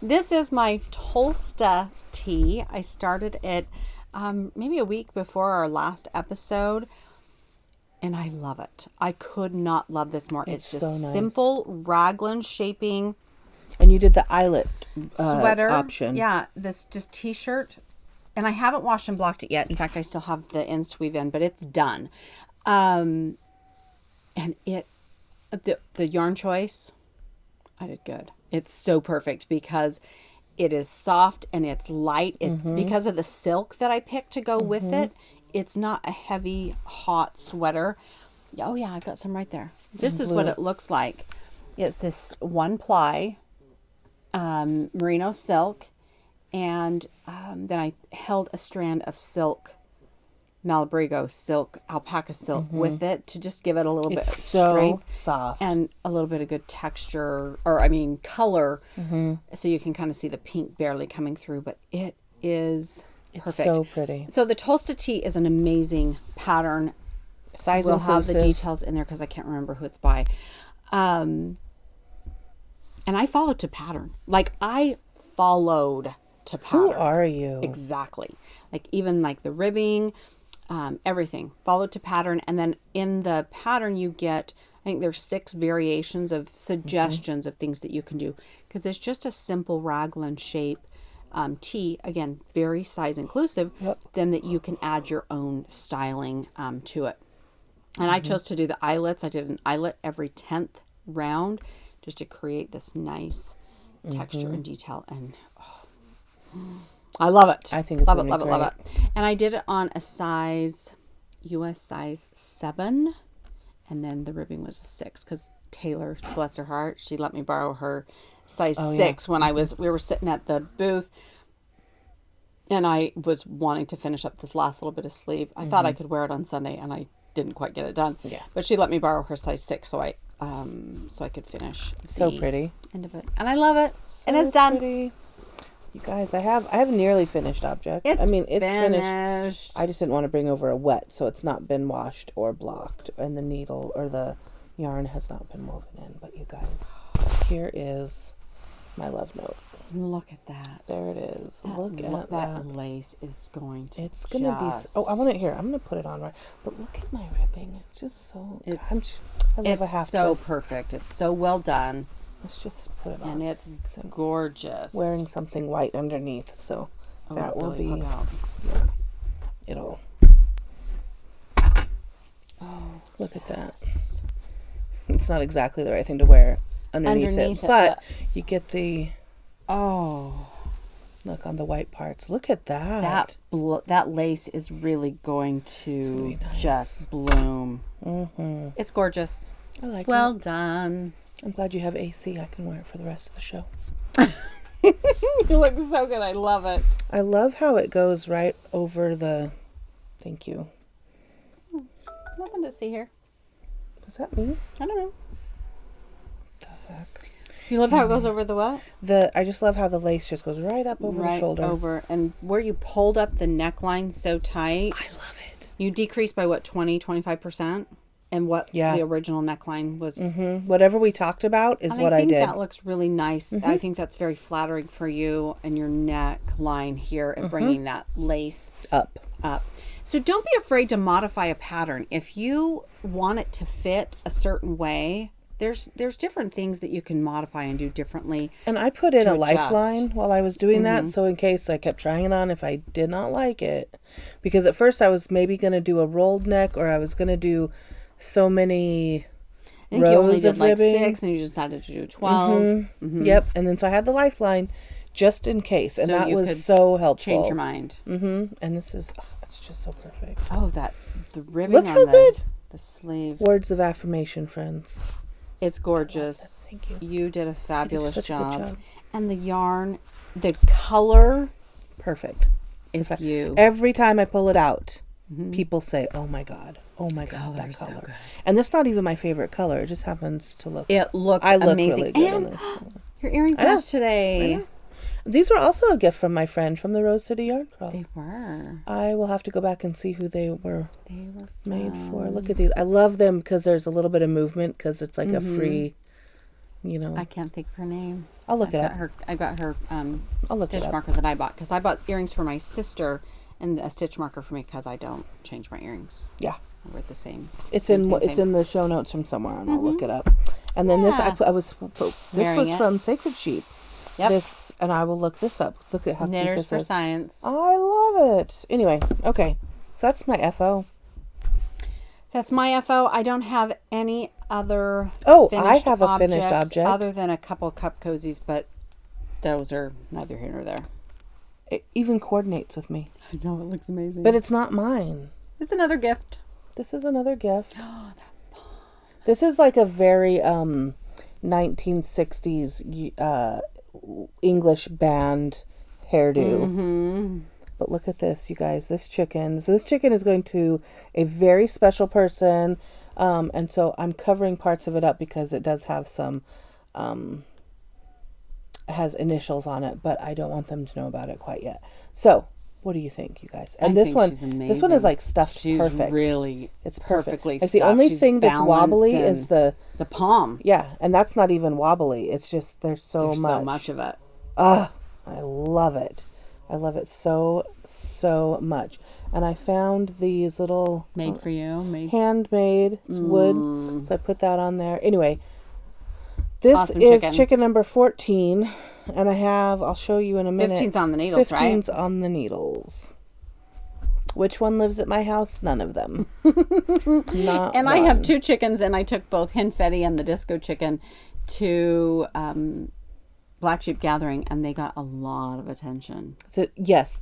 [SPEAKER 1] This is my Tolsta Tee. I started it maybe a week before our last episode. And I love it. I could not love this more. It's just so nice. Simple raglan shaping.
[SPEAKER 2] And you did the eyelet
[SPEAKER 1] sweater
[SPEAKER 2] option.
[SPEAKER 1] Yeah, this just t-shirt. And I haven't washed and blocked it yet. In fact, I still have the ends to weave in, but it's done. And the yarn choice, I did good. It's so perfect because it is soft and it's light. Because of the silk that I picked to go with it, it's not a heavy, hot sweater. Oh, yeah, I've got some right there. This is what it looks like. It's this one ply merino silk. And then I held a strand of silk, Malabrigo silk, alpaca silk with it to just give it a little bit of strength.
[SPEAKER 2] Soft.
[SPEAKER 1] And a little bit of good texture, color. So you can kind of see the pink barely coming through. But it is... perfect.
[SPEAKER 2] It's so pretty.
[SPEAKER 1] So the Tolsta Tee is an amazing pattern.
[SPEAKER 2] Size
[SPEAKER 1] we'll
[SPEAKER 2] inclusive.
[SPEAKER 1] have the details in there because I can't remember who it's by. And I followed to pattern. Like I followed to pattern.
[SPEAKER 2] Who are you?
[SPEAKER 1] Exactly. Like even like the ribbing, everything followed to pattern. And then in the pattern you get, I think there's 6 variations of suggestions of things that you can do because it's just a simple raglan shape. Tee, again, very size inclusive, then that you can add your own styling to it. And I chose to do the eyelets. I did an eyelet every 10th round just to create this nice texture and detail. And I love it.
[SPEAKER 2] I think it's
[SPEAKER 1] love it. And I did it on a US size 7. And then the ribbing was a 6 because Taylor, bless her heart, she let me borrow her size 6 when we were sitting at the booth and I was wanting to finish up this last little bit of sleeve. I thought I could wear it on Sunday and I didn't quite get it done. Yeah. But she let me borrow her size 6 so I could finish
[SPEAKER 2] so pretty
[SPEAKER 1] end of it. And I love it. And it's done.
[SPEAKER 2] Pretty. You guys, I have a nearly finished object. It's finished. I just didn't want to bring over a wet, so it's not been washed or blocked and the needle or the yarn has not been woven in. But you guys, here is my love note.
[SPEAKER 1] Look at that.
[SPEAKER 2] There it is. Look at that.
[SPEAKER 1] That lace is going to
[SPEAKER 2] It's going to be... I want it here. I'm going to put it on right. But look at my ribbing. It's just so... I love a half
[SPEAKER 1] so
[SPEAKER 2] twist.
[SPEAKER 1] Perfect. It's so well done.
[SPEAKER 2] Let's just put it on.
[SPEAKER 1] And it's gorgeous.
[SPEAKER 2] Wearing something white underneath, so that will be... Yeah, it'll...
[SPEAKER 1] Oh,
[SPEAKER 2] look at that. It's not exactly the right thing to wear underneath it, but you get the...
[SPEAKER 1] Oh,
[SPEAKER 2] look on the white parts. Look at that.
[SPEAKER 1] That lace is really going to just bloom. It's gorgeous.
[SPEAKER 2] I like it.
[SPEAKER 1] Well done.
[SPEAKER 2] I'm glad you have AC. I can wear it for the rest of the show.
[SPEAKER 1] You look so good. I love it.
[SPEAKER 2] I love how it goes right over the... Thank you.
[SPEAKER 1] Nothing to see here.
[SPEAKER 2] Was that me?
[SPEAKER 1] I don't know.
[SPEAKER 2] The heck?
[SPEAKER 1] You love how it goes over the what?
[SPEAKER 2] I just love how the lace just goes right up over the shoulder.
[SPEAKER 1] Over. And where you pulled up the neckline so tight.
[SPEAKER 2] I love it.
[SPEAKER 1] You decreased by what, 25%? And what the original neckline was.
[SPEAKER 2] Whatever we talked about is what I did.
[SPEAKER 1] I think that looks really nice. I think that's very flattering for you and your neckline here and bringing that lace
[SPEAKER 2] up.
[SPEAKER 1] So don't be afraid to modify a pattern. If you want it to fit a certain way, there's different things that you can modify and do differently.
[SPEAKER 2] And I put in a
[SPEAKER 1] adjust.
[SPEAKER 2] lifeline while I was doing that, so in case I kept trying it on if I did not like it. Because at first I was maybe going to do a rolled neck, or I was going to do so many
[SPEAKER 1] I think
[SPEAKER 2] rows
[SPEAKER 1] you only did
[SPEAKER 2] of
[SPEAKER 1] like
[SPEAKER 2] ribbing.
[SPEAKER 1] 6 and you decided to do 12.
[SPEAKER 2] Yep, and then so I had the lifeline just in case, and
[SPEAKER 1] So
[SPEAKER 2] that
[SPEAKER 1] you
[SPEAKER 2] was
[SPEAKER 1] could
[SPEAKER 2] so helpful.
[SPEAKER 1] Change your mind.
[SPEAKER 2] And this is, it's just so perfect.
[SPEAKER 1] Oh, the ribbon
[SPEAKER 2] Look
[SPEAKER 1] on
[SPEAKER 2] how good.
[SPEAKER 1] the sleeve.
[SPEAKER 2] Words of affirmation, friends.
[SPEAKER 1] It's gorgeous.
[SPEAKER 2] Thank you.
[SPEAKER 1] You did a fabulous
[SPEAKER 2] such a good
[SPEAKER 1] job.
[SPEAKER 2] job.
[SPEAKER 1] And the yarn, the color
[SPEAKER 2] Perfect.
[SPEAKER 1] is you.
[SPEAKER 2] Every time I pull it out, people say, "Oh my god, that
[SPEAKER 1] Color's so
[SPEAKER 2] color."
[SPEAKER 1] good.
[SPEAKER 2] And that's not even my favorite color. It just happens to look.
[SPEAKER 1] It looks
[SPEAKER 2] I look
[SPEAKER 1] amazing.
[SPEAKER 2] really good in
[SPEAKER 1] And
[SPEAKER 2] this color.
[SPEAKER 1] your earrings
[SPEAKER 2] I know.
[SPEAKER 1] match today.
[SPEAKER 2] These were also a gift from my friend from the Rose City Yarn Club.
[SPEAKER 1] They were.
[SPEAKER 2] I will have to go back and see who they were
[SPEAKER 1] They were
[SPEAKER 2] made for. Look at these. I love them because there's a little bit of movement because it's like a free, you know.
[SPEAKER 1] I can't think of her name.
[SPEAKER 2] I'll look it up.
[SPEAKER 1] I got her
[SPEAKER 2] I'll look it
[SPEAKER 1] stitch
[SPEAKER 2] up.
[SPEAKER 1] marker that I bought, because I bought earrings for my sister and a stitch marker for me because I don't change my earrings.
[SPEAKER 2] Yeah.
[SPEAKER 1] I wear the same.
[SPEAKER 2] It's
[SPEAKER 1] same.
[SPEAKER 2] in the show notes from somewhere, and I'll look it up. And then this
[SPEAKER 1] Yeah.
[SPEAKER 2] this
[SPEAKER 1] Wearing
[SPEAKER 2] was
[SPEAKER 1] it.
[SPEAKER 2] from Sacred Sheep.
[SPEAKER 1] Yep.
[SPEAKER 2] This, and I will look this up. Look at how cute
[SPEAKER 1] Knitters
[SPEAKER 2] this
[SPEAKER 1] for
[SPEAKER 2] is.
[SPEAKER 1] Science.
[SPEAKER 2] I love it. Anyway, okay, so that's my FO.
[SPEAKER 1] That's my FO. I don't have any other.
[SPEAKER 2] Oh,
[SPEAKER 1] finished
[SPEAKER 2] I have a finished
[SPEAKER 1] objects
[SPEAKER 2] object.
[SPEAKER 1] other than a couple cup cozies, but those are neither here nor there.
[SPEAKER 2] It even coordinates with me,
[SPEAKER 1] I know, it looks amazing.
[SPEAKER 2] but it's not mine.
[SPEAKER 1] It's another gift.
[SPEAKER 2] This is another gift. This is like a very 1960s English band hairdo. But look at this, you guys. This chicken. So this chicken is going to a very special person. And so I'm covering parts of it up because it does have some, has initials on it, but I don't want them to know about it quite yet. So what do you think, you guys? And
[SPEAKER 1] I
[SPEAKER 2] this
[SPEAKER 1] think
[SPEAKER 2] one,
[SPEAKER 1] she's
[SPEAKER 2] this one is like stuffed
[SPEAKER 1] She's
[SPEAKER 2] perfect.
[SPEAKER 1] really,
[SPEAKER 2] It's perfect.
[SPEAKER 1] perfectly
[SPEAKER 2] It's the
[SPEAKER 1] stuffed.
[SPEAKER 2] only
[SPEAKER 1] She's
[SPEAKER 2] thing that's wobbly
[SPEAKER 1] balanced
[SPEAKER 2] is the
[SPEAKER 1] palm.
[SPEAKER 2] yeah, and that's not even wobbly. It's just there's so
[SPEAKER 1] So much of it.
[SPEAKER 2] I love it. I love it so much. And I found these little
[SPEAKER 1] Made for you. Made.
[SPEAKER 2] handmade. It's wood, so I put that on there. Anyway, this
[SPEAKER 1] Awesome
[SPEAKER 2] is
[SPEAKER 1] chicken.
[SPEAKER 2] chicken number 14, and I'll show you in a minute.
[SPEAKER 1] 15's on the needles, right?
[SPEAKER 2] 15's on the needles. Which one lives at my house? None of them. Not
[SPEAKER 1] And I have
[SPEAKER 2] one.
[SPEAKER 1] 2 chickens, and I took both Hinfetti and the disco chicken to Black Sheep Gathering, and they got a lot of attention.
[SPEAKER 2] So, yes,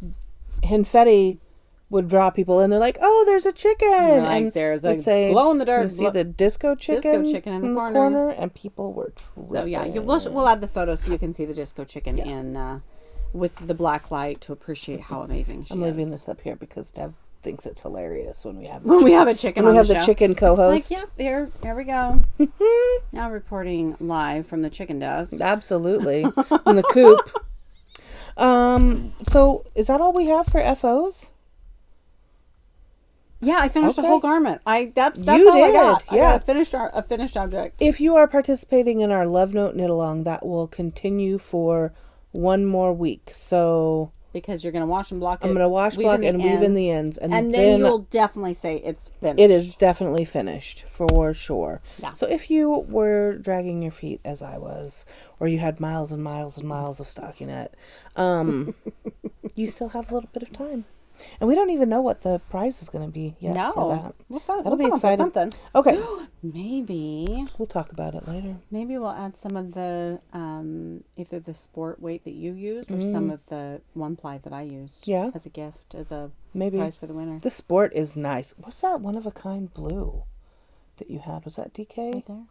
[SPEAKER 2] Hinfetti would draw people, and they're like, "Oh, there's a chicken!"
[SPEAKER 1] Like,
[SPEAKER 2] and
[SPEAKER 1] there's
[SPEAKER 2] we'd
[SPEAKER 1] a
[SPEAKER 2] say,
[SPEAKER 1] glow-in-the-dark
[SPEAKER 2] You see the disco chicken
[SPEAKER 1] in the corner.
[SPEAKER 2] and people were tripping.
[SPEAKER 1] So yeah, we'll add the photo so you can see the disco chicken in with the black light to appreciate how amazing she is.
[SPEAKER 2] I'm leaving this up here because Deb thinks it's hilarious when we have
[SPEAKER 1] a chicken.
[SPEAKER 2] when we
[SPEAKER 1] on
[SPEAKER 2] have
[SPEAKER 1] the
[SPEAKER 2] the
[SPEAKER 1] show.
[SPEAKER 2] chicken co-host.
[SPEAKER 1] Like, yep, here we go. Now reporting live from the chicken desk.
[SPEAKER 2] Absolutely, in the coop. So is that all we have for FOs?
[SPEAKER 1] Yeah, I finished a
[SPEAKER 2] Okay.
[SPEAKER 1] whole garment. That's
[SPEAKER 2] You
[SPEAKER 1] all I
[SPEAKER 2] did,
[SPEAKER 1] got. I
[SPEAKER 2] yeah.
[SPEAKER 1] got a finished object.
[SPEAKER 2] If you are participating in our Love Note knit along, that will continue for one more week. So
[SPEAKER 1] Because you're gonna wash and block it.
[SPEAKER 2] I'm going to wash, block, and weave in the ends,
[SPEAKER 1] and then you'll definitely say it's finished.
[SPEAKER 2] it is definitely finished for sure.
[SPEAKER 1] Yeah.
[SPEAKER 2] So if you were dragging your feet as I was, or you had miles and miles and miles of stockinette, you still have a little bit of time. And we don't even know what the prize is going to be yet for that. That'll be
[SPEAKER 1] come up with
[SPEAKER 2] exciting.
[SPEAKER 1] something.
[SPEAKER 2] Okay.
[SPEAKER 1] Maybe
[SPEAKER 2] We'll talk about it later.
[SPEAKER 1] we'll add some of the either the sport weight that you used or some of the one ply that I used.
[SPEAKER 2] Yeah.
[SPEAKER 1] As a gift, as a
[SPEAKER 2] Maybe.
[SPEAKER 1] prize for the winner.
[SPEAKER 2] The sport is nice. What's that one of a kind blue that you had? Was that DK?
[SPEAKER 1] Right there.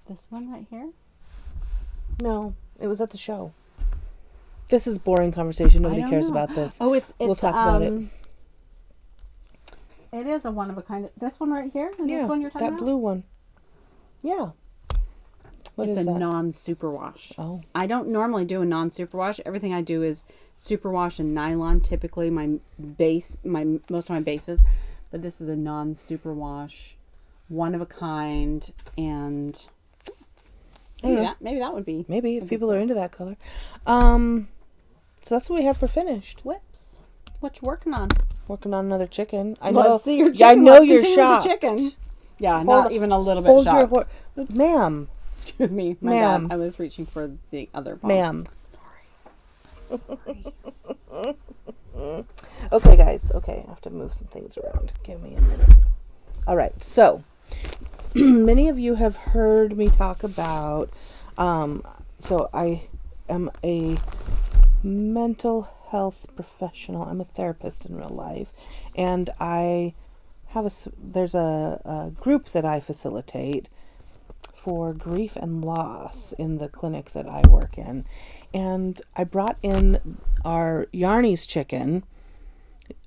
[SPEAKER 1] This one right here.
[SPEAKER 2] No, it was at the show. This is boring conversation. Nobody
[SPEAKER 1] don't
[SPEAKER 2] cares
[SPEAKER 1] know.
[SPEAKER 2] about this.
[SPEAKER 1] Oh,
[SPEAKER 2] we'll talk about it.
[SPEAKER 1] It is a one of a kind. This one right here. Is
[SPEAKER 2] Yeah,
[SPEAKER 1] this one you're talking
[SPEAKER 2] that
[SPEAKER 1] about?
[SPEAKER 2] blue one. Yeah. What
[SPEAKER 1] It's
[SPEAKER 2] is
[SPEAKER 1] a
[SPEAKER 2] that?
[SPEAKER 1] non-superwash.
[SPEAKER 2] Oh.
[SPEAKER 1] I don't normally do a non-superwash. Everything I do is superwash and nylon. Typically, most of my bases, but this is a non-superwash, one of a kind, and maybe that would be
[SPEAKER 2] Maybe if people are into that color. So that's what we have for finished.
[SPEAKER 1] whips. What you working on?
[SPEAKER 2] Working on another chicken. I
[SPEAKER 1] Let's
[SPEAKER 2] know.
[SPEAKER 1] see your chicken.
[SPEAKER 2] I know
[SPEAKER 1] Let's
[SPEAKER 2] you're
[SPEAKER 1] continue with the
[SPEAKER 2] shocked.
[SPEAKER 1] chicken. Yeah,
[SPEAKER 2] Hold
[SPEAKER 1] not
[SPEAKER 2] on.
[SPEAKER 1] even a little bit
[SPEAKER 2] Hold
[SPEAKER 1] shocked.
[SPEAKER 2] Ma'am.
[SPEAKER 1] Excuse me. My
[SPEAKER 2] Ma'am.
[SPEAKER 1] bad. I was reaching for the other palm.
[SPEAKER 2] Ma'am.
[SPEAKER 1] Sorry.
[SPEAKER 2] Okay, guys. Okay, I have to move some things around. Give me a minute. All right. So, many of you have heard me talk about, so I am a mental health professional. I'm a therapist in real life, and I have there's a group that I facilitate for grief and loss in the clinic that I work in. And I brought in our Yarny's chicken.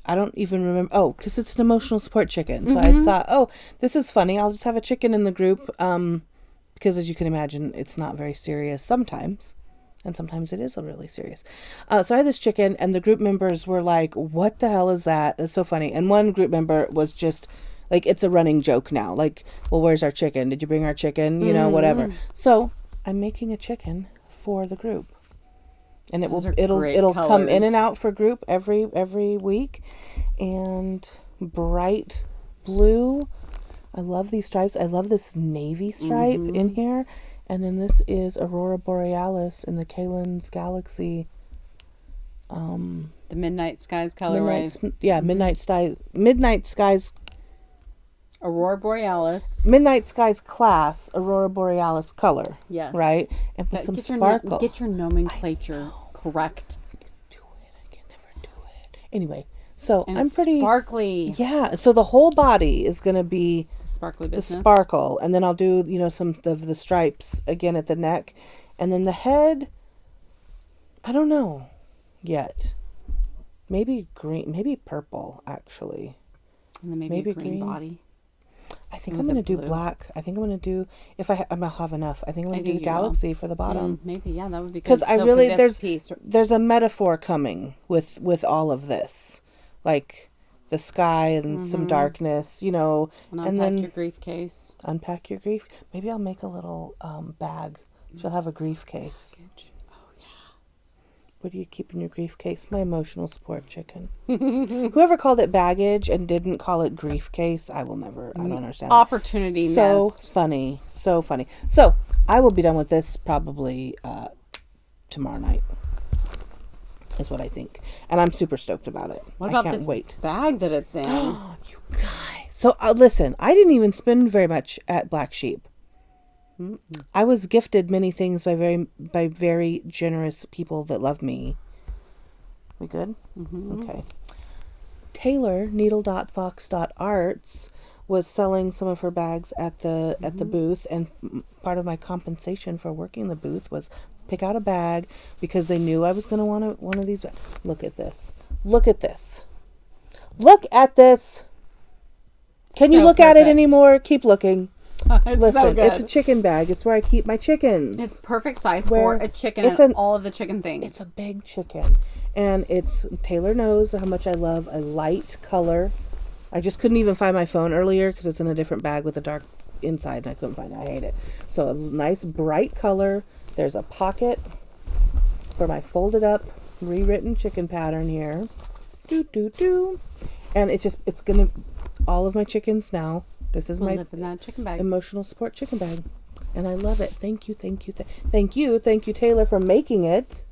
[SPEAKER 2] I don't even remember. Oh, because it's an emotional support chicken. So I thought, oh, this is funny. I'll just have a chicken in the group. Because as you can imagine, it's not very serious sometimes. And sometimes it is really serious. So I had this chicken, and the group members were like, what the hell is that? That's so funny. And one group member was just like, it's a running joke now. Like, well, where's our chicken? Did you bring our chicken? You know, whatever. So I'm making a chicken for the group. And it'll come in and out for group every week. And bright blue. I love these stripes. I love this navy stripe in here. And then this is Aurora Borealis in the Kalen's Galaxy.
[SPEAKER 1] The Midnight Skies colorway.
[SPEAKER 2] Midnight Skies.
[SPEAKER 1] Aurora Borealis.
[SPEAKER 2] Midnight Skies class, Aurora Borealis color.
[SPEAKER 1] Yes.
[SPEAKER 2] Right? And with some sparkle.
[SPEAKER 1] Get your nomenclature correct.
[SPEAKER 2] I can never do it. Anyway, so
[SPEAKER 1] and
[SPEAKER 2] I'm pretty
[SPEAKER 1] sparkly.
[SPEAKER 2] Yeah. So the whole body is going to be
[SPEAKER 1] sparkly business.
[SPEAKER 2] The sparkle. And then I'll do, some of the stripes again at the neck. And then the head, I don't know yet. Maybe green, maybe purple, actually.
[SPEAKER 1] And then maybe a green body.
[SPEAKER 2] I think I'm going to do black. I think I'm going to do, if I'll have enough, I think I'm going to do the galaxy for the bottom.
[SPEAKER 1] Maybe, yeah, that would be good.
[SPEAKER 2] Because I really, there's a metaphor coming with all of this. Like the sky and some darkness,
[SPEAKER 1] And
[SPEAKER 2] and then
[SPEAKER 1] your grief case.
[SPEAKER 2] Unpack your grief. Maybe I'll make a little bag. She'll have a grief case. What do you keep in your grief case? My emotional support chicken. Whoever called it baggage and didn't call it grief case, I don't understand.
[SPEAKER 1] Opportunity missed.
[SPEAKER 2] So funny. So funny. So I will be done with this probably tomorrow night. Is what I think. And I'm super stoked about it.
[SPEAKER 1] What about
[SPEAKER 2] I can't
[SPEAKER 1] this
[SPEAKER 2] wait.
[SPEAKER 1] bag that it's in?
[SPEAKER 2] You guys. So listen, I didn't even spend very much at Black Sheep. I was gifted many things by very generous people that love me. We good? Okay. Taylor, needle.fox.arts, was selling some of her bags at the booth, and part of my compensation for working the booth was pick out a bag because they knew I was going to want one of these bags. Look at this. Look at this. Look at this. Can you look at it anymore? Keep looking. Listen, it's a chicken bag. It's where I keep my chickens.
[SPEAKER 1] It's perfect size for a chicken and all of the chicken things.
[SPEAKER 2] It's a big chicken. And Taylor knows how much I love a light color. I just couldn't even find my phone earlier because it's in a different bag with a dark inside, and I couldn't find it. I hate it. So a nice bright color. There's a pocket for my folded up, rewritten chicken pattern here. And it's going to, all of my chickens now, this is my
[SPEAKER 1] chicken bag.
[SPEAKER 2] Emotional support chicken bag. And I love it. Thank you, Taylor, for making it.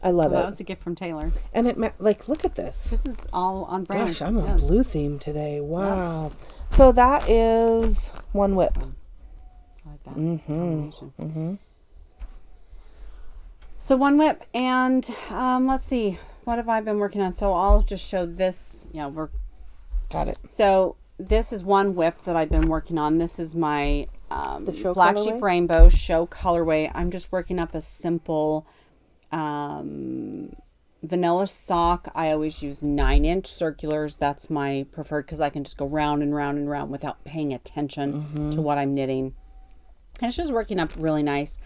[SPEAKER 2] I love it.
[SPEAKER 1] That was a gift from Taylor.
[SPEAKER 2] And look at this.
[SPEAKER 1] This is all on brand.
[SPEAKER 2] Gosh, I'm a blue theme today. Wow. Yep. So that is one whip.
[SPEAKER 1] I like that. So one whip. And let's see. What have I been working on? So I'll just show this.
[SPEAKER 2] Got it.
[SPEAKER 1] So this is one whip that I've been working on. This is my Black
[SPEAKER 2] colorway?
[SPEAKER 1] Sheep Rainbow show colorway. I'm just working up a simple vanilla sock. I always use 9-inch circulars. That's my preferred because I can just go round and round and round without paying attention to what I'm knitting. And it's just working up really nice.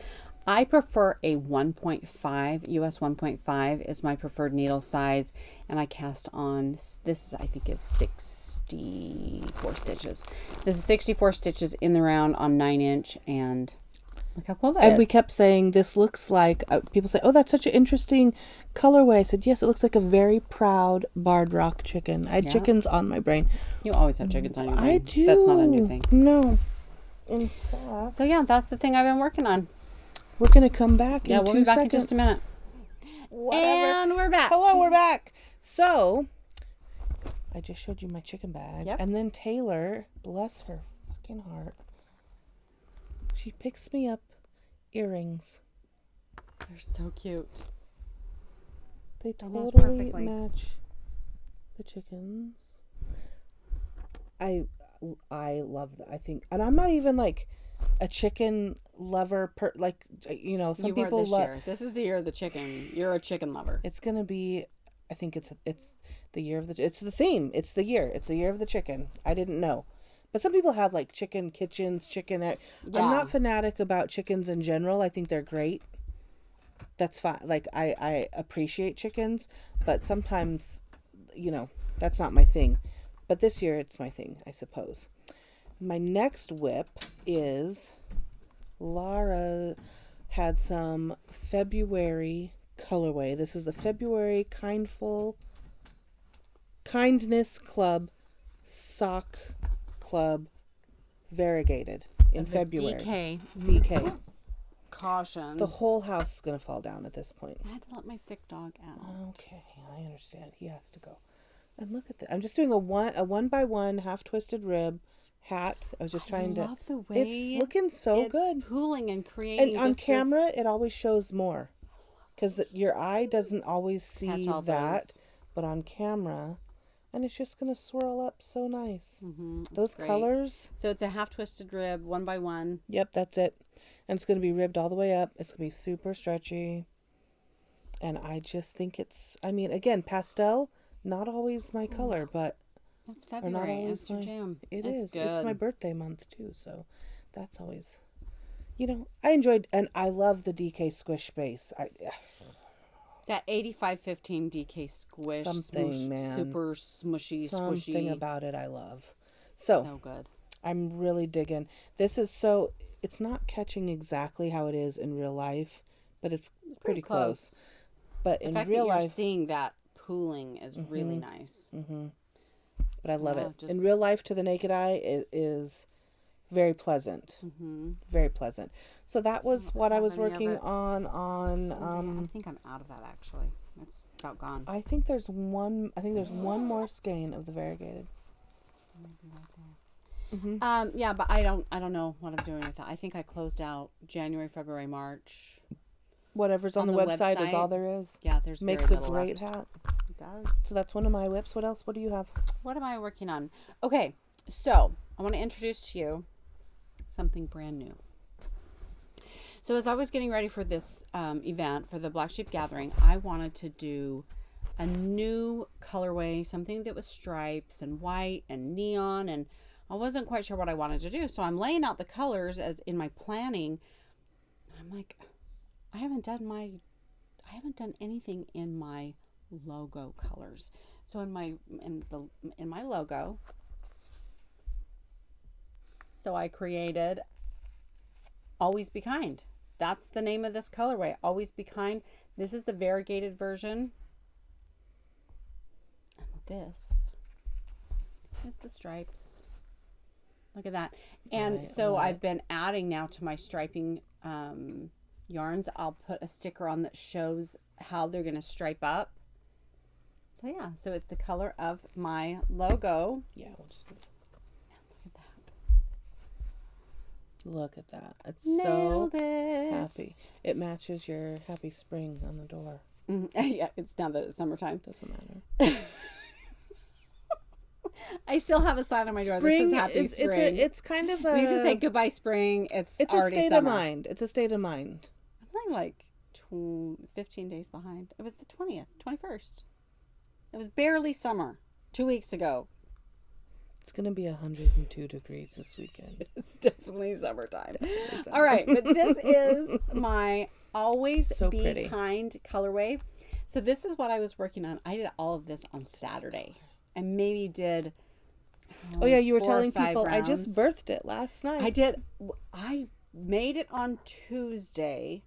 [SPEAKER 1] I prefer a 1.5. US 1.5 is my preferred needle size. And I cast on, this I think is 64 stitches. This is 64 stitches in the round on 9-inch, and Look how cool that
[SPEAKER 2] and
[SPEAKER 1] is.
[SPEAKER 2] we kept saying, this looks like, people say, oh, that's such an interesting colorway. I said, yes, it looks like a very proud barred rock chicken. I had chickens on my brain.
[SPEAKER 1] You always have chickens on your brain.
[SPEAKER 2] I do.
[SPEAKER 1] That's not a new thing.
[SPEAKER 2] No. In fact,
[SPEAKER 1] So yeah, that's the thing I've been working on.
[SPEAKER 2] we're going to come back in 2 seconds.
[SPEAKER 1] Yeah, we'll be back in just a minute.
[SPEAKER 2] Whatever.
[SPEAKER 1] And we're back.
[SPEAKER 2] Hello, we're back. So, I just showed you my chicken bag.
[SPEAKER 1] Yep.
[SPEAKER 2] And then Taylor, bless her fucking heart, she picks me up earrings.
[SPEAKER 1] They're so cute.
[SPEAKER 2] They
[SPEAKER 1] match
[SPEAKER 2] totally
[SPEAKER 1] perfectly.
[SPEAKER 2] match the chickens. I love that. I think, and I'm not even like a chicken lover. Some people love.
[SPEAKER 1] Year. This is the year of the chicken. You're a chicken lover.
[SPEAKER 2] It's gonna be. I think it's the year of the. It's the theme. It's the year. It's the year of the chicken. I didn't know, but some people have like chicken kitchens, chicken. I'm not fanatic about chickens in general. I think they're great. That's fine. Like I appreciate chickens, but sometimes, that's not my thing. But this year it's my thing, I suppose. My next whip is Laura had some February colorway. This is the February Kindness Club Sock Club variegated in February. DK.
[SPEAKER 1] Caution.
[SPEAKER 2] The whole house is going to fall down at this point.
[SPEAKER 1] I had to let my sick dog out.
[SPEAKER 2] Okay, I understand. He has to go. And look at that. I'm just doing a one by one half twisted rib hat. I was just trying to.
[SPEAKER 1] I love the way
[SPEAKER 2] it's looking so good.
[SPEAKER 1] Pooling and creating.
[SPEAKER 2] And on camera, it always shows more, because your eye doesn't always see that, but on camera, and it's just gonna swirl up so nice. Those colors.
[SPEAKER 1] So it's a half twisted rib, 1 by 1.
[SPEAKER 2] Yep, that's it. And it's gonna be ribbed all the way up. It's gonna be super stretchy. And I just think again, pastel. Not always my color, but
[SPEAKER 1] that's February. Not always that's your jam.
[SPEAKER 2] It's good. It's my birthday month too, so that's always, I enjoyed, and I love the DK squish base.
[SPEAKER 1] That 8515 DK squish,
[SPEAKER 2] man,
[SPEAKER 1] super smushy, squishy.
[SPEAKER 2] Something about it I love. So
[SPEAKER 1] good.
[SPEAKER 2] I'm really digging. This is it's not catching exactly how it is in real life, but it's pretty close. But in real life,
[SPEAKER 1] seeing that pooling is really nice.
[SPEAKER 2] But I love it. In real life, to the naked eye, it is very pleasant. Very pleasant. So that was what I was working on.
[SPEAKER 1] I think I'm out of that actually. It's about gone.
[SPEAKER 2] I think there's one more skein of the variegated.
[SPEAKER 1] Maybe right there. Yeah, but I don't know what I'm doing with that. I think I closed out January, February, March.
[SPEAKER 2] Whatever's on the website is all there is.
[SPEAKER 1] Yeah, there's
[SPEAKER 2] makes a great hat.
[SPEAKER 1] It does.
[SPEAKER 2] So that's one of my whips. What else? What do you have?
[SPEAKER 1] What am I working on? Okay, so I want to introduce to you something brand new. So as I was getting ready for this event for the Black Sheep Gathering, I wanted to do a new colorway, something that was stripes and white and neon, and I wasn't quite sure what I wanted to do. So I'm laying out the colors as in my planning. I'm like, I haven't done anything in my logo colors. So in my logo, so I created Always Be Kind. That's the name of this colorway, Always Be Kind. This is the variegated version. And this is the stripes. Look at that. And so I've been adding now to my striping yarns. I'll put a sticker on that shows how they're going to stripe up. So yeah, so it's the color of my logo.
[SPEAKER 2] Yeah, we'll just
[SPEAKER 1] look at that.
[SPEAKER 2] Look at that. It's
[SPEAKER 1] Nailed
[SPEAKER 2] so
[SPEAKER 1] it.
[SPEAKER 2] happy. It matches your happy spring on the door.
[SPEAKER 1] Yeah, it's now that it's summertime.
[SPEAKER 2] Doesn't matter.
[SPEAKER 1] I still have a sign on my door that says Happy Spring.
[SPEAKER 2] It's kind of a...
[SPEAKER 1] We used to say goodbye spring. It's
[SPEAKER 2] a state
[SPEAKER 1] summer.
[SPEAKER 2] of mind. It's a state of mind.
[SPEAKER 1] I'm like 15 days behind. It was the 20th, 21st. It was barely summer 2 weeks ago.
[SPEAKER 2] It's going to be 102 degrees this weekend.
[SPEAKER 1] It's definitely summertime. All right, but this is my Always Be Kind colorway. So this is what I was working on. I did all of this on Saturday. I maybe did.
[SPEAKER 2] Oh yeah, you were telling people
[SPEAKER 1] rounds.
[SPEAKER 2] I just birthed it last night.
[SPEAKER 1] I did. I made it on Tuesday.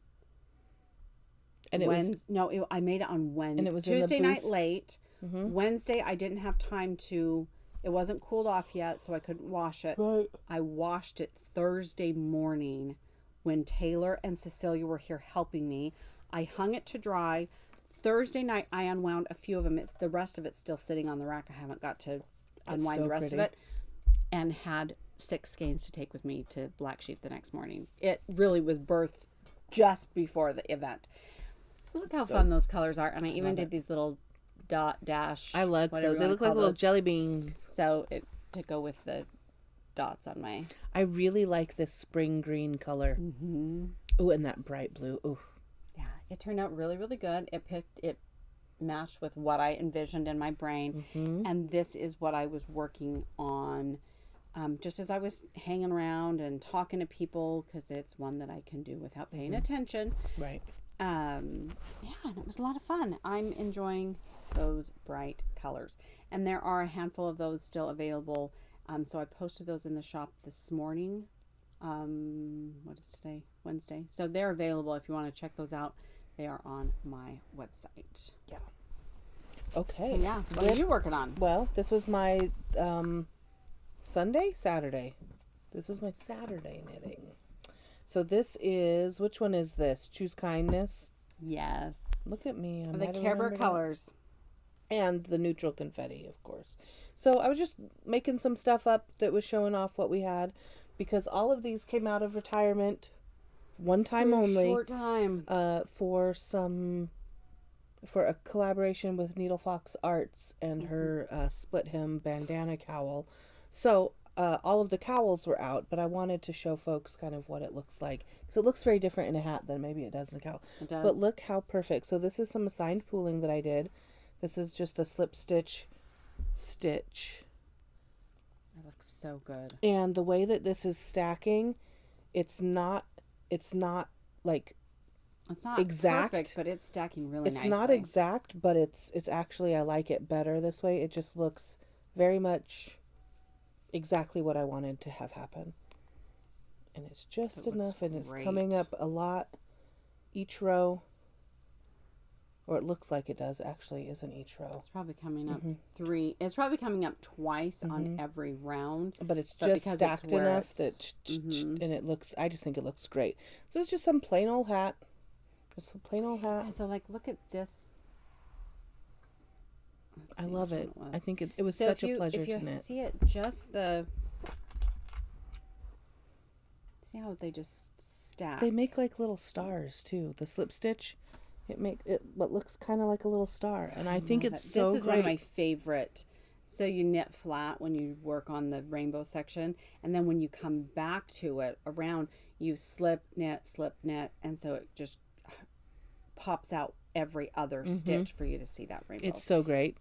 [SPEAKER 2] And
[SPEAKER 1] I made it on Wednesday.
[SPEAKER 2] And it was
[SPEAKER 1] Tuesday
[SPEAKER 2] in the
[SPEAKER 1] night late. Wednesday, I didn't have time to. It wasn't cooled off yet, so I couldn't wash it.
[SPEAKER 2] Right.
[SPEAKER 1] I washed it Thursday morning when Taylor and Cecilia were here helping me. I hung it to dry. Thursday night, I unwound a few of them. The rest of it's still sitting on the rack. I haven't got to unwind the rest of it. And had 6 skeins to take with me to Black Sheep the next morning. It really was birthed just before the event. So look how fun those colors are. And I even did these little dot dash.
[SPEAKER 2] I like those. They look like little jelly beans.
[SPEAKER 1] So to go with the dots on my.
[SPEAKER 2] I really like this spring green color. Ooh, and that bright blue. Ooh.
[SPEAKER 1] Yeah, it turned out really, really good. It matched with what I envisioned in my brain. And this is what I was working on just as I was hanging around and talking to people, because it's one that I can do without paying attention.
[SPEAKER 2] Right.
[SPEAKER 1] Yeah, and it was a lot of fun. I'm enjoying those bright colors. And there are a handful of those still available. So I posted those in the shop this morning. What is today? Wednesday. So they're available if you want to check those out. They are on my website.
[SPEAKER 2] Yeah. Okay.
[SPEAKER 1] So yeah. What are you working on?
[SPEAKER 2] Well, this was my Saturday. This was my Saturday knitting. So this is, which one is this? Choose Kindness.
[SPEAKER 1] Yes.
[SPEAKER 2] Look at me.
[SPEAKER 1] The Care Bear colors.
[SPEAKER 2] And the neutral confetti, of course. So I was just making some stuff up that was showing off what we had, because all of these came out of retirement one time only.
[SPEAKER 1] Short time.
[SPEAKER 2] For a collaboration with Needle Fox Arts and her split hem bandana cowl. So all of the cowls were out, but I wanted to show folks kind of what it looks like, because it looks very different in a hat than maybe it does in a cowl.
[SPEAKER 1] It does.
[SPEAKER 2] But look how perfect. So this is some assigned pooling that I did. This is just the slip stitch. It
[SPEAKER 1] looks so good.
[SPEAKER 2] And the way that this is stacking, it's not like
[SPEAKER 1] it's not
[SPEAKER 2] exact,
[SPEAKER 1] perfect, but it's stacking really nicely.
[SPEAKER 2] It's not exact, but it's actually, I like it better this way. It just looks very much exactly what I wanted to have happen. And it's just enough, and it's coming up a lot each row. Or it looks like it does, actually, isn't each row.
[SPEAKER 1] It's probably coming up 3. It's probably coming up twice on every round.
[SPEAKER 2] But it's just stacked enough that, and it looks, I just think it looks great. So it's just some plain old hat. Just a plain old hat.
[SPEAKER 1] Yeah, so, like, look at this.
[SPEAKER 2] I love it. I think it was such a pleasure to knit.
[SPEAKER 1] If you see it, just the... See how they just stack?
[SPEAKER 2] They make like little stars, too. The slip stitch. What looks kind of like a little star, and I think it's so great.
[SPEAKER 1] This is one of my favorite. So you knit flat when you work on the rainbow section, and then when you come back to it around, you slip knit, and so it just pops out every other stitch for you to see that rainbow.
[SPEAKER 2] It's so great.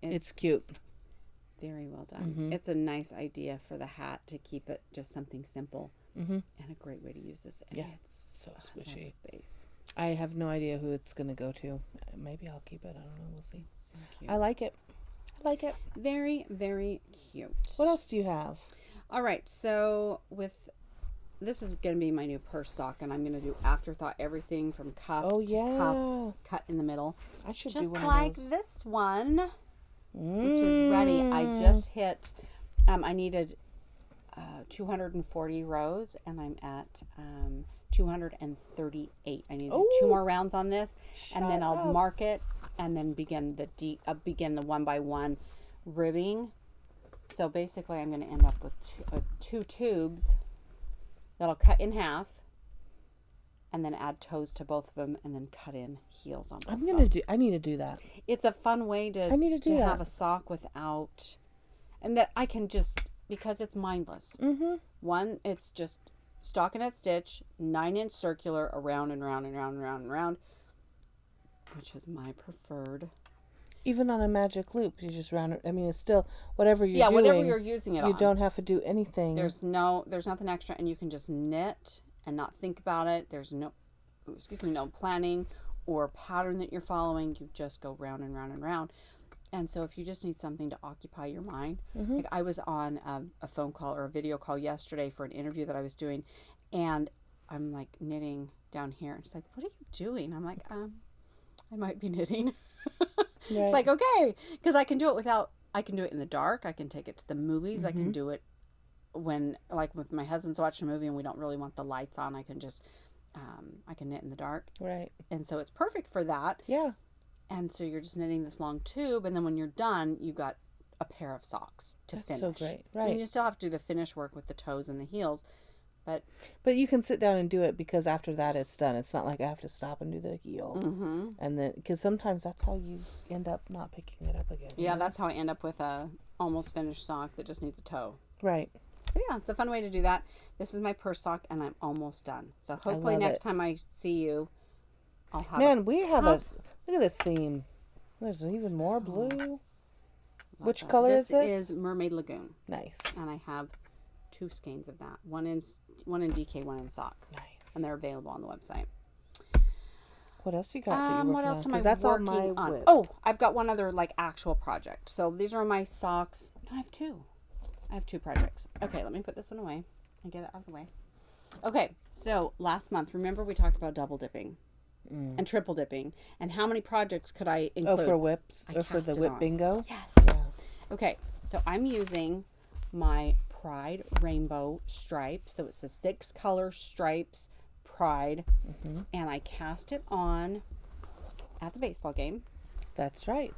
[SPEAKER 2] It's cute.
[SPEAKER 1] Very well done. It's a nice idea for the hat to keep it just something simple, and a great way to use this. And it's
[SPEAKER 2] so squishy.
[SPEAKER 1] Space.
[SPEAKER 2] I have no idea who it's going to go to. Maybe I'll keep it. I don't know. We'll see.
[SPEAKER 1] So cute.
[SPEAKER 2] I like it.
[SPEAKER 1] Very, very cute.
[SPEAKER 2] What else do you have?
[SPEAKER 1] All right. So this is going to be my new purse sock, and I'm going to do afterthought everything from cuff to cuff, cut in the middle.
[SPEAKER 2] I should
[SPEAKER 1] just
[SPEAKER 2] do one
[SPEAKER 1] like
[SPEAKER 2] of those.
[SPEAKER 1] this one, which is ready. I just hit. I needed 240 rows, and I'm at 238. I need to do 2 more rounds on this, and then I'll mark it, and then begin the 1 by 1 ribbing. So basically, I'm going to end up with 2 tubes that I'll cut in half, and then add toes to both of them, and then cut in heels on both.
[SPEAKER 2] I need to do that.
[SPEAKER 1] It's a fun way to have a sock without, and that I can just, because it's mindless. One, it's just stockinette stitch, 9-inch circular, around and round and round and round and round, which is my preferred.
[SPEAKER 2] Even on a magic loop, you just round it. I mean, it's still whatever you're doing.
[SPEAKER 1] Whatever you're using it on.
[SPEAKER 2] You don't have to do anything.
[SPEAKER 1] There's nothing extra, and you can just knit and not think about it. There's no planning or pattern that you're following. You just go round and round and round. And so if you just need something to occupy your mind, like I was on a phone call or a video call yesterday for an interview that I was doing, And I'm like knitting down here. And she's like, what are you doing? I'm like, I might be knitting. It's like, okay. Because I can do it in the dark. I can take it to the movies. I can do it when, like, with my husband's watching a movie and we don't really want the lights on. I can just, I can knit in the dark.
[SPEAKER 2] Right.
[SPEAKER 1] And so it's perfect for that.
[SPEAKER 2] Yeah.
[SPEAKER 1] And so you're just knitting this long tube. And then when you're done, you've got a pair of socks to finish.
[SPEAKER 2] So great. Right.
[SPEAKER 1] And you still have to do the finish work with the toes and the heels. But
[SPEAKER 2] you can sit down and do it because after that it's done. It's not like I have to stop and do the heel.
[SPEAKER 1] Mm-hmm.
[SPEAKER 2] And then, because sometimes that's how you end up not picking it up again.
[SPEAKER 1] Yeah, that's how I end up with a almost finished sock that just needs a toe.
[SPEAKER 2] Right.
[SPEAKER 1] So yeah, it's a fun way to do that. This is my purse sock and I'm almost done. So hopefully next time I see you, I'll have
[SPEAKER 2] we have look at this theme. There's even more blue. Which color is this?
[SPEAKER 1] This is Mermaid Lagoon.
[SPEAKER 2] Nice.
[SPEAKER 1] And I have 2 skeins of that. One in DK, one in sock.
[SPEAKER 2] Nice.
[SPEAKER 1] And they're available on the website.
[SPEAKER 2] What else you got that you're
[SPEAKER 1] what
[SPEAKER 2] working
[SPEAKER 1] else
[SPEAKER 2] on?
[SPEAKER 1] am I
[SPEAKER 2] That's
[SPEAKER 1] working
[SPEAKER 2] all my
[SPEAKER 1] on?
[SPEAKER 2] whips.
[SPEAKER 1] Oh, I've got one other like actual project. So these are my socks. No, I have 2. I have 2 projects. Okay, let me put this one away and get it out of the way. Okay, so last month, remember we talked about double dipping and triple dipping and how many projects could I include?
[SPEAKER 2] Oh, for whips? Or for the whip bingo?
[SPEAKER 1] Yes.
[SPEAKER 2] Yeah.
[SPEAKER 1] Okay, so I'm using my Pride Rainbow stripe. So it's a 6 color stripes Pride. And I cast it on at the baseball game.
[SPEAKER 2] That's right.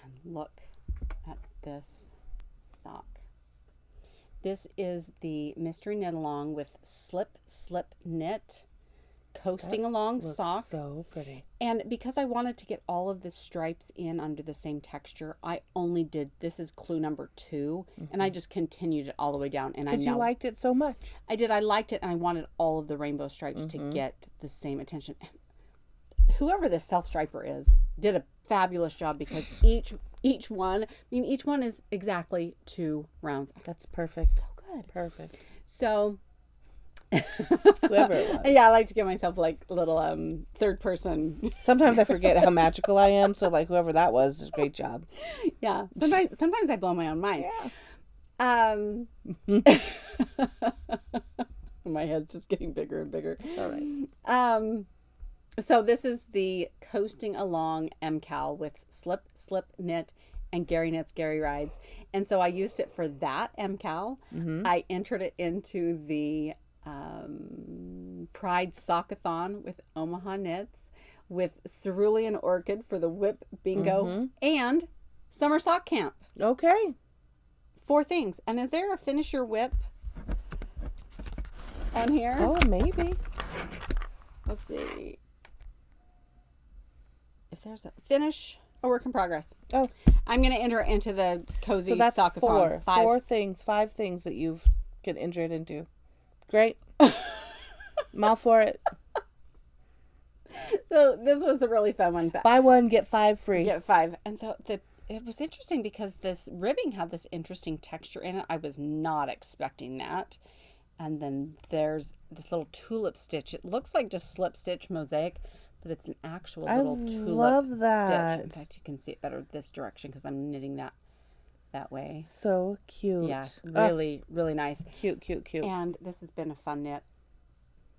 [SPEAKER 1] And look at this sock. This is the mystery knit along with slip knit coasting along sock.
[SPEAKER 2] So pretty.
[SPEAKER 1] And because I wanted to get all of the stripes in under the same texture, I only did, this is clue number 2, and I just continued it all the way down. And
[SPEAKER 2] Because you liked it so much.
[SPEAKER 1] I did. I liked it, and I wanted all of the rainbow stripes to get the same attention. Whoever this self-striper is did a fabulous job because each one is exactly 2 rounds.
[SPEAKER 2] That's perfect.
[SPEAKER 1] So good.
[SPEAKER 2] Perfect.
[SPEAKER 1] So
[SPEAKER 2] whoever it was.
[SPEAKER 1] Yeah, I like to give myself like little third person.
[SPEAKER 2] Sometimes I forget how magical I am, so like whoever that was, did a great job.
[SPEAKER 1] Yeah. Sometimes I blow my own mind.
[SPEAKER 2] Yeah.
[SPEAKER 1] My head's just getting bigger and bigger.
[SPEAKER 2] It's all right.
[SPEAKER 1] So this is the Coasting Along MCal with slip, knit, and Gary Knits, Gary Rides. And so I used it for that MCal. I entered it into the Pride Sockathon with Omaha Knits, with Cerulean Orchid for the Whip Bingo, and Summer Sock Camp.
[SPEAKER 2] Okay.
[SPEAKER 1] 4 things. And is there a Finish Your Whip on here?
[SPEAKER 2] Oh, maybe.
[SPEAKER 1] Let's see. If there's a finish, a work in progress.
[SPEAKER 2] Oh.
[SPEAKER 1] I'm going to enter it into the Cozy
[SPEAKER 2] So that's
[SPEAKER 1] Sockathon.
[SPEAKER 2] 4 things, 5 things that you can enter it into. Great. I'm all for it.
[SPEAKER 1] So this was a really fun one.
[SPEAKER 2] Buy 1, get 5 free.
[SPEAKER 1] Get 5. And so it was interesting because this ribbing had this interesting texture in it. I was not expecting that. And then there's this little tulip stitch. It looks like just slip stitch mosaic, but it's an actual little tulip
[SPEAKER 2] love that.
[SPEAKER 1] stitch. In fact, you can see it better this direction because I'm knitting that way.
[SPEAKER 2] So cute.
[SPEAKER 1] Yeah, really, really nice.
[SPEAKER 2] Cute.
[SPEAKER 1] And this has been a fun knit.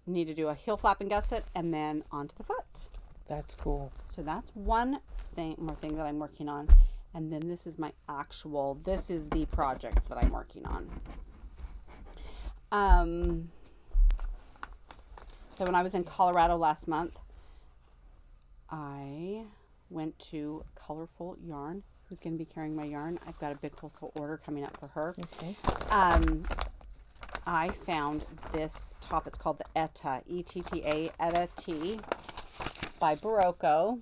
[SPEAKER 1] Need to do a heel flap and gusset and then onto the foot.
[SPEAKER 2] That's cool.
[SPEAKER 1] So that's one more thing that I'm working on. And then this is this is the project that I'm working on. So when I was in Colorado last month, I went to Colorful Yarn, who's going to be carrying my yarn. I've got a big wholesale order coming up for her.
[SPEAKER 2] Okay.
[SPEAKER 1] I found this top. It's called the ETTA, E-T-T-A, ETTA Tee by Barocco.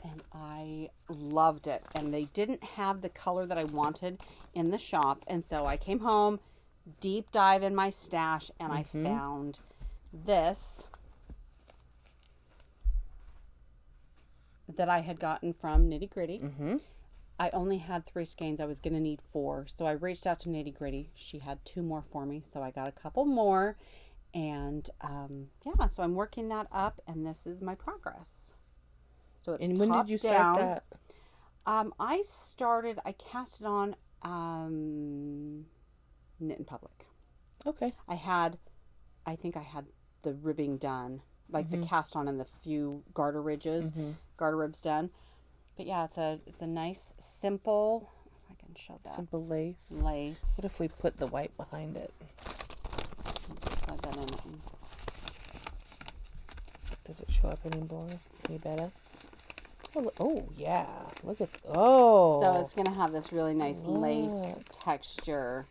[SPEAKER 1] And I loved it. And they didn't have the color that I wanted in the shop. And so I came home, deep dive in my stash, and I found this that I had gotten from Nitty Gritty. I only had 3 skeins. I was going to need 4. So I reached out to Nitty Gritty. She had 2 more for me. So I got a couple more. And yeah, so I'm working that up. And this is my progress. So it's
[SPEAKER 2] And when did you start that?
[SPEAKER 1] I cast it on Knit in Public.
[SPEAKER 2] Okay.
[SPEAKER 1] I think I had the ribbing done, like the cast on and the few garter ridges, garter ribs done. But yeah, it's a nice, simple, if I can show that.
[SPEAKER 2] Simple lace.
[SPEAKER 1] Lace.
[SPEAKER 2] What if we put the white behind it?
[SPEAKER 1] Slide that in.
[SPEAKER 2] Does it show up anymore? Any better? Oh, yeah. Look at... Oh.
[SPEAKER 1] So it's going to have this really nice lace texture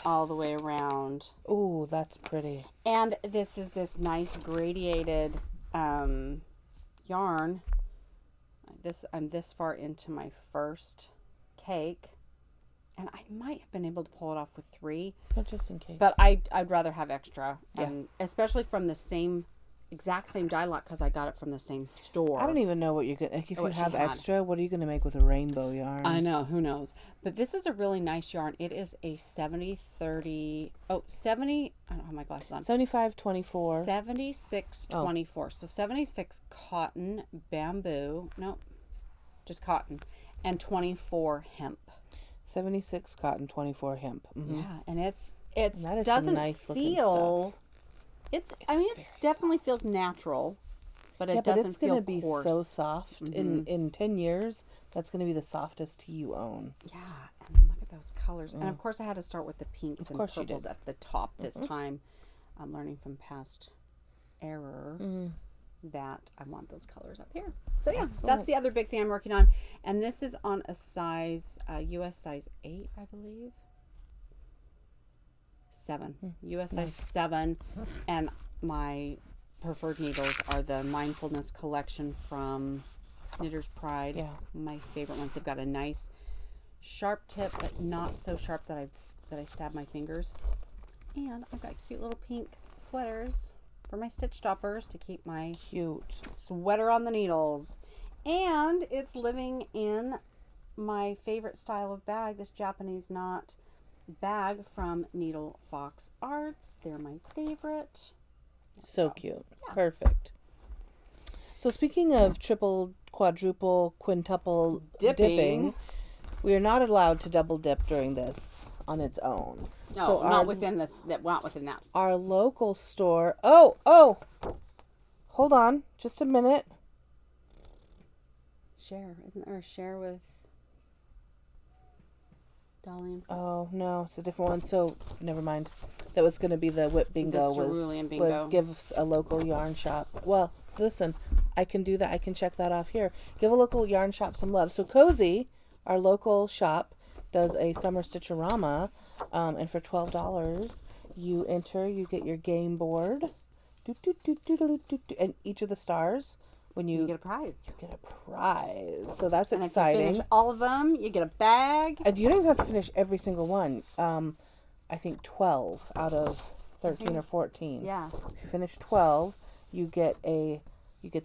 [SPEAKER 1] all the way around.
[SPEAKER 2] Oh, that's pretty.
[SPEAKER 1] And this is this nice gradiated yarn. I'm this far into my first cake. And I might have been able to pull it off with 3.
[SPEAKER 2] Oh, just in case.
[SPEAKER 1] But I'd rather have extra.
[SPEAKER 2] Yeah.
[SPEAKER 1] And especially from the exact same dye lot, because I got it from the same store.
[SPEAKER 2] I don't even know what you're going to... If you have extra, what are you going to make with a rainbow yarn?
[SPEAKER 1] I know. Who knows? But this is a really nice yarn. It is a 70-30... Oh, 70... I don't have my glasses on.
[SPEAKER 2] 75-24.
[SPEAKER 1] 76-24. So 76 cotton, bamboo... No, just cotton. And 24 hemp.
[SPEAKER 2] 76 cotton, 24 hemp. Mm-hmm.
[SPEAKER 1] Yeah, and it
[SPEAKER 2] that
[SPEAKER 1] doesn't
[SPEAKER 2] nice
[SPEAKER 1] feel... It definitely feels natural, but it doesn't feel
[SPEAKER 2] going to be
[SPEAKER 1] coarse.
[SPEAKER 2] so soft. In 10 years, that's going to be the softest tea you own.
[SPEAKER 1] Yeah, and look at those colors. And of course, I had to start with the pinks and purples at the top this time. I'm learning from past error that I want those colors up here. So yeah, that's the other big thing I'm working on. And this is on a size, US size 8, I believe. 7. US size 7. And my preferred needles are the Mindfulness collection from Knitter's Pride.
[SPEAKER 2] Yeah.
[SPEAKER 1] My favorite ones. They've got a nice sharp tip, but not so sharp that I stab my fingers. And I've got cute little pink sweaters for my stitch stoppers to keep my sweater on the needles. And it's living in my favorite style of bag, this Japanese knot bag from Needle Fox Arts. They're my favorite.
[SPEAKER 2] So cute. Yeah. Perfect. So speaking of triple, quadruple, quintuple dipping, we are not allowed to double dip during this on its own.
[SPEAKER 1] No,
[SPEAKER 2] so
[SPEAKER 1] not within that.
[SPEAKER 2] Our local store. Oh, hold on, just a minute.
[SPEAKER 1] Share, isn't there a share with Dolly and...
[SPEAKER 2] Oh no, it's a different one. So never mind. That was going to be the whip bingo. Was give us a local yarn shop. Well, listen, I can do that. I can check that off here. Give a local yarn shop some love. So Cozy, our local shop, does a summer stitcherama, and for $12 you enter. You get your game board, and each of the stars. When you
[SPEAKER 1] get a prize.
[SPEAKER 2] You get a prize. So that's exciting.
[SPEAKER 1] If you finish all of them, you get a bag.
[SPEAKER 2] And you don't even have to finish every single one. I think 12 out of 13 or 14.
[SPEAKER 1] Yeah.
[SPEAKER 2] If you finish 12, you get the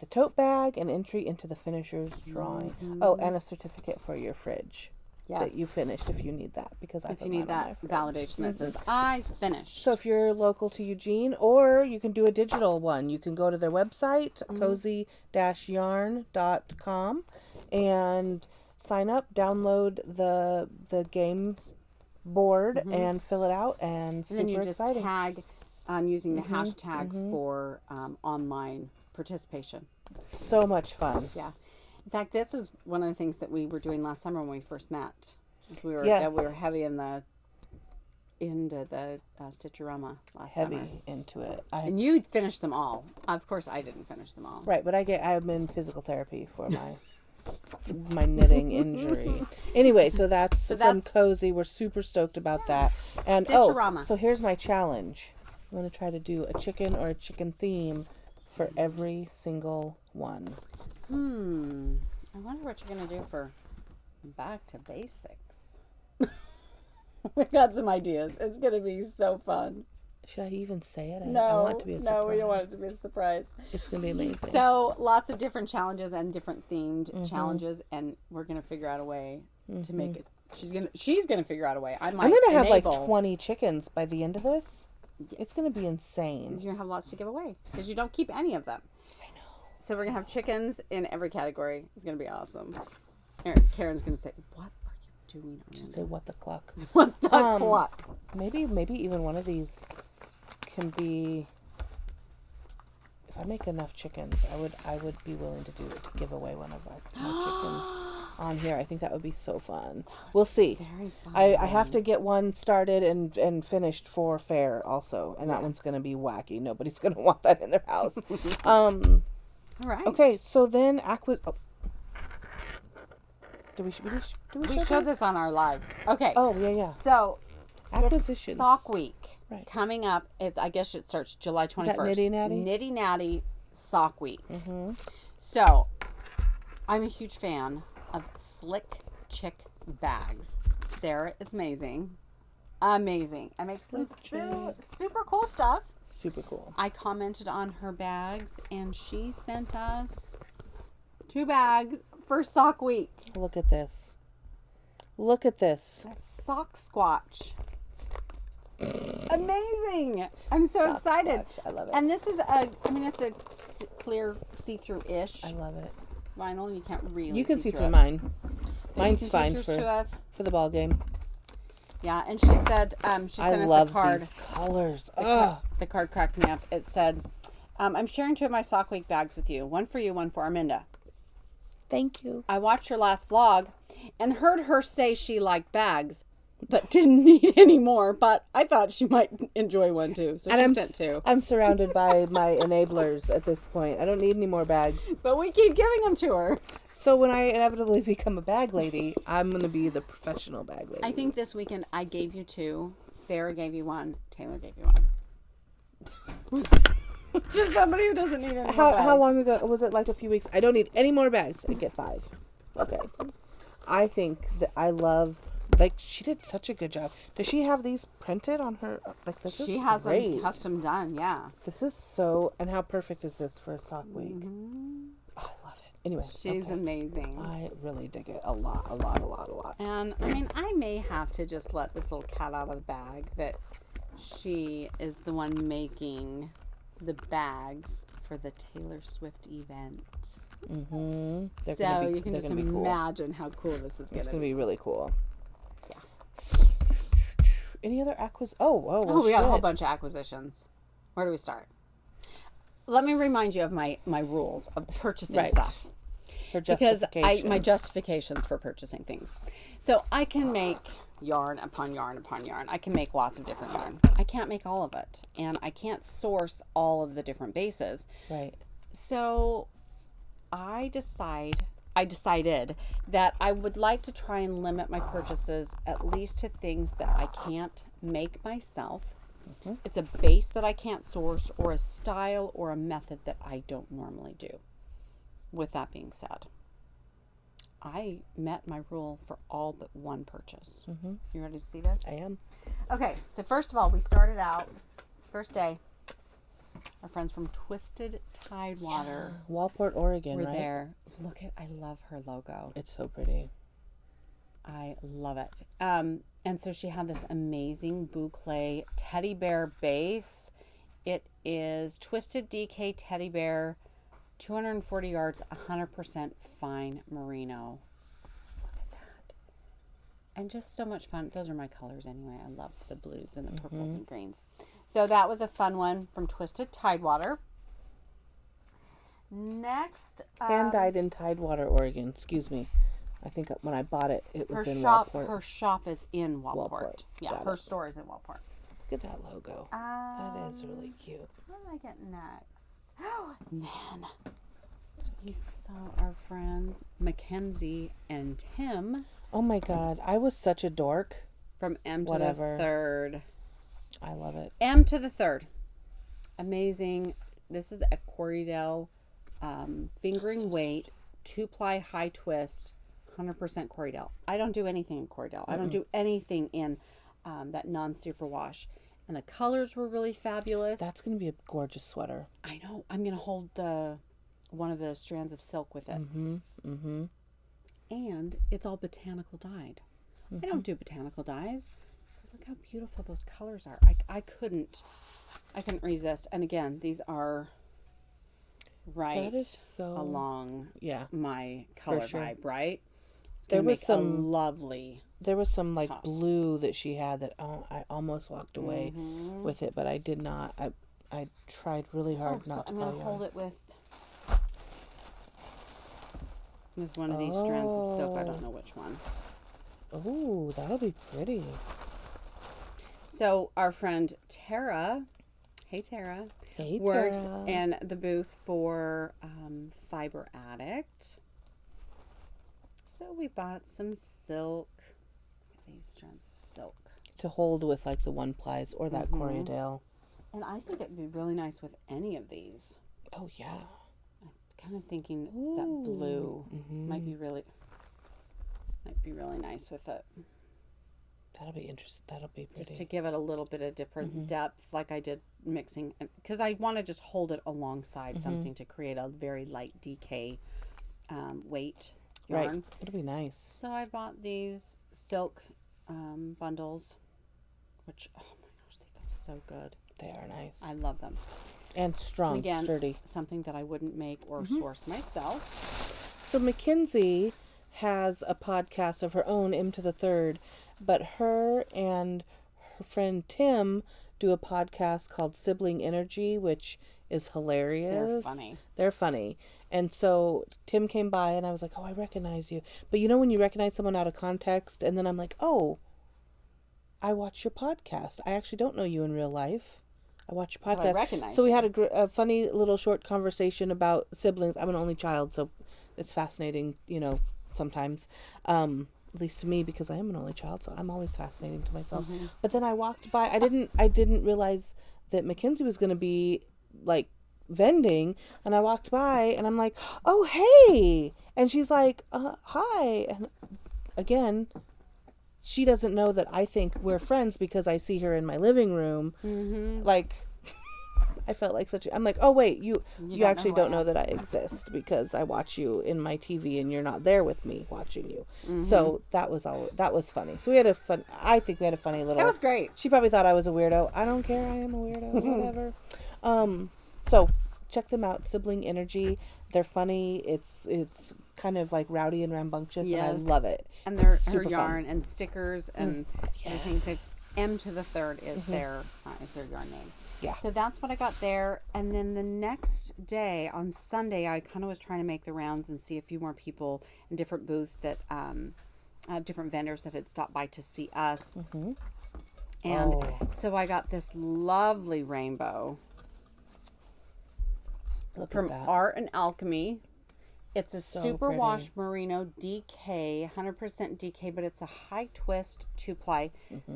[SPEAKER 2] tote bag, an entry into the finisher's drawing. Mm-hmm. Oh, and a certificate for your fridge. Yes. That you finished if you need that, because
[SPEAKER 1] if you need that validation that says I finished.
[SPEAKER 2] So if you're local to Eugene, or you can do a digital one, you can go to their website, cozy-yarn.com, and sign up, download the game board, and fill it out, and
[SPEAKER 1] then you just tag using the hashtag for online participation.
[SPEAKER 2] So much fun.
[SPEAKER 1] Yeah. In fact, this is one of the things that we were doing last summer when we first met. We were heavy into the Stitcherama last summer.
[SPEAKER 2] Heavy into it.
[SPEAKER 1] And you finished them all. Of course, I didn't finish them all.
[SPEAKER 2] Right, but I'm in physical therapy for my knitting injury. Anyway, so that's from Cozy. We're super stoked about that. And
[SPEAKER 1] Stitcherama.
[SPEAKER 2] So here's my challenge. I'm going to try to do a chicken or a chicken theme for every single one.
[SPEAKER 1] I wonder what you're going to do for back to basics. We've got some ideas. It's going to be so fun.
[SPEAKER 2] Should I even say it?
[SPEAKER 1] No,
[SPEAKER 2] I want it to be a surprise.
[SPEAKER 1] No, we don't want it to be a surprise.
[SPEAKER 2] It's going to be amazing.
[SPEAKER 1] So lots of different challenges and different themed challenges, and we're going to figure out a way to make it. She's going to figure out a way. I'm going to
[SPEAKER 2] have like 20 chickens by the end of this. It's going to be insane.
[SPEAKER 1] You're going to have lots to give away because you don't keep any of them. So we're going to have chickens in every category. It's going to be awesome. Karen's going to say, what are you do we know?
[SPEAKER 2] Should say what the cluck.
[SPEAKER 1] What the cluck?
[SPEAKER 2] Maybe even one of these can be. If I make enough chickens, I would be willing to give away one of my chickens on here. I think that would be so fun. We'll see.
[SPEAKER 1] Very fun.
[SPEAKER 2] I have to get one started and finished for fair also, and that one's going to be wacky. Nobody's going to want that in their house.
[SPEAKER 1] All right.
[SPEAKER 2] Okay, so then
[SPEAKER 1] We showed this on our live. Okay.
[SPEAKER 2] Oh yeah.
[SPEAKER 1] So
[SPEAKER 2] Acquisitions.
[SPEAKER 1] It's Sock Week.
[SPEAKER 2] Right.
[SPEAKER 1] Coming up, I guess it starts July 21st.
[SPEAKER 2] Is that Nitty Natty?
[SPEAKER 1] Nitty Natty Sock Week.
[SPEAKER 2] Mm-hmm.
[SPEAKER 1] So, I'm a huge fan of Slick Chick bags. Sarah is amazing. Amazing. I make some super cool stuff.
[SPEAKER 2] Super cool.
[SPEAKER 1] I commented on her bags, and she sent us 2 bags for Sock Week.
[SPEAKER 2] Look at this. Look at this.
[SPEAKER 1] That's Sock Squatch. Amazing! I'm so excited.
[SPEAKER 2] Squatch. I love it.
[SPEAKER 1] And this is it's a clear see-through-ish
[SPEAKER 2] I love it.
[SPEAKER 1] vinyl. You can't really.
[SPEAKER 2] You can see through
[SPEAKER 1] it.
[SPEAKER 2] mine.
[SPEAKER 1] You
[SPEAKER 2] Mine's
[SPEAKER 1] can
[SPEAKER 2] fine
[SPEAKER 1] take yours
[SPEAKER 2] for the ball game.
[SPEAKER 1] Yeah, and she said she sent us a card.
[SPEAKER 2] These colors.
[SPEAKER 1] The card cracked me up. It said, "I'm sharing 2 of my Sock Week bags with you. One for you, one for Arminda.
[SPEAKER 2] Thank you.
[SPEAKER 1] I watched your last vlog and heard her say she liked bags, but didn't need any more. But I thought she might enjoy one too, so she sent 2.
[SPEAKER 2] I'm surrounded by my enablers at this point. I don't need any more bags.
[SPEAKER 1] But we keep giving them to her.
[SPEAKER 2] So when I inevitably become a bag lady, I'm going to be the professional bag lady.
[SPEAKER 1] I think this weekend I gave you 2. Sarah gave you 1. Taylor gave you 1. Just somebody who doesn't need any more bags.
[SPEAKER 2] How long ago was it? Like a few weeks. I don't need any more bags. I get 5. Okay. I think that I love. Like, she did such a good job. Does she have these printed on her? Like, this is
[SPEAKER 1] She has
[SPEAKER 2] great.
[SPEAKER 1] them custom done, yeah.
[SPEAKER 2] This is so. And how perfect is this for a Sock Week?
[SPEAKER 1] Mm-hmm.
[SPEAKER 2] Oh, I love it. Anyway,
[SPEAKER 1] She's amazing.
[SPEAKER 2] I really dig it a lot.
[SPEAKER 1] And I may have to just let this little cat out of the bag that she is the one making the bags for the Taylor Swift event.
[SPEAKER 2] Mm-hmm.
[SPEAKER 1] So you can just imagine how cool this is going to be.
[SPEAKER 2] It's going to be really cool.
[SPEAKER 1] Yeah.
[SPEAKER 2] Any other we
[SPEAKER 1] got a whole bunch of acquisitions. Where do we start? Let me remind you of my rules of purchasing stuff. Because my justifications for purchasing things. So I can make yarn upon yarn upon yarn. I can make lots of different yarn. I can't make all of it. And I can't source all of the different bases.
[SPEAKER 2] Right.
[SPEAKER 1] So I decided that I would like to try and limit my purchases at least to things that I can't make myself. Mm-hmm. It's a base that I can't source, or a style or a method that I don't normally do. With that being said, I met my rule for all but one purchase. Mm-hmm. You ready to see this?
[SPEAKER 2] I am.
[SPEAKER 1] Okay, so first of all, we started out, first day, our friends from Twisted Tidewater.
[SPEAKER 2] Yeah. Walport, Oregon,
[SPEAKER 1] were there. Look I love her logo.
[SPEAKER 2] It's so pretty.
[SPEAKER 1] I love it. And so she had this amazing boucle teddy bear base. It is Twisted DK Teddy Bear, 240 yards, 100% fine merino. Look at that. And just so much fun. Those are my colors anyway. I love the blues and the purples and greens. So that was a fun one from Twisted Tidewater. Next.
[SPEAKER 2] Hand dyed in Tidewater, Oregon. Excuse me. I think when I bought it, it was in Walport.
[SPEAKER 1] Her shop is in Walport. Yeah,
[SPEAKER 2] Got
[SPEAKER 1] her
[SPEAKER 2] it.
[SPEAKER 1] store is in Walport.
[SPEAKER 2] Look at that logo. That is really cute.
[SPEAKER 1] What did I get next? Oh, man. We saw our friends Mackenzie and Tim.
[SPEAKER 2] Oh my God, I was such a dork.
[SPEAKER 1] From M to the 3rd.
[SPEAKER 2] I love it.
[SPEAKER 1] M to the 3rd. Amazing. This is a Corriedale fingering weight, 2-ply high twist, 100% Corriedale. I don't do anything in Corriedale. I don't do anything in that non-superwash. And the colors were really fabulous.
[SPEAKER 2] That's going to be a gorgeous sweater.
[SPEAKER 1] I know. I'm going to hold one of the strands of silk with it.
[SPEAKER 2] Mm-hmm. Mm-hmm.
[SPEAKER 1] And it's all botanical dyed. Mm-hmm. I don't do botanical dyes. But look how beautiful those colors are. I couldn't resist. And again, these are right along my color vibe, right? It's going to make a lovely.
[SPEAKER 2] There was some like blue that she had that I almost walked away with it, but I did not. I tried really hard not to.
[SPEAKER 1] I'm going to hold it with one of these strands of silk. I don't know which one.
[SPEAKER 2] Oh, that'll be pretty.
[SPEAKER 1] So our friend Tara, hey Tara, works in the booth for Fiber Addict. So we bought some silk. Look at these strands of silk.
[SPEAKER 2] To hold with like the one plies or that Corriedale.
[SPEAKER 1] And I think it'd be really nice with any of these.
[SPEAKER 2] Oh, yeah.
[SPEAKER 1] I'm kind of thinking that blue might be really nice with it.
[SPEAKER 2] That'll be interesting. That'll be pretty.
[SPEAKER 1] Just to give it a little bit of different depth, like I did mixing, because I want to just hold it alongside something to create a very light DK weight yarn.
[SPEAKER 2] Right. It'll be nice.
[SPEAKER 1] So I bought these silk bundles, which, oh my gosh, they feel so good.
[SPEAKER 2] They are nice.
[SPEAKER 1] I love them.
[SPEAKER 2] And strong,
[SPEAKER 1] again,
[SPEAKER 2] sturdy.
[SPEAKER 1] Something that I wouldn't make or source myself.
[SPEAKER 2] So Mackenzie has a podcast of her own, M to the Third, but her and her friend Tim do a podcast called Sibling Energy, which is hilarious. They're funny. And so Tim came by and I was like, oh, I recognize you. But you know when you recognize someone out of context and then I'm like, oh, I watch your podcast. I actually don't know you in real life. I watch your podcast.
[SPEAKER 1] I recognize
[SPEAKER 2] so we had a funny little short conversation about siblings. I'm an only child, so it's fascinating, sometimes. At least to me, because I am an only child, so I'm always fascinating to myself. But then I walked by. I didn't realize that Mackenzie was going to be like vending, and I walked by, and I'm like, "Oh, hey!" And she's like, "Hi!" And again, she doesn't know that I think we're friends because I see her in my living room. Like, I felt like I'm like, oh wait, you actually don't know that I exist because I watch you in my TV and you're not there with me watching you. So that was funny. So I think we had a funny little.
[SPEAKER 1] That was great.
[SPEAKER 2] She probably thought I was a weirdo. I don't care. I am a weirdo. Whatever. So check them out. Sibling Energy. They're funny. It's kind of like rowdy and rambunctious, and I love it.
[SPEAKER 1] And her yarn fun. And stickers and everything. M to the Third is their yarn name.
[SPEAKER 2] Yeah.
[SPEAKER 1] So that's what I got there. And then the next day, on Sunday, I kind of was trying to make the rounds and see a few more people in different booths that, different vendors that had stopped by to see us. And so I got this lovely rainbow from Art and Alchemy. It's a superwash merino DK, 100% DK, but it's a high twist 2-ply.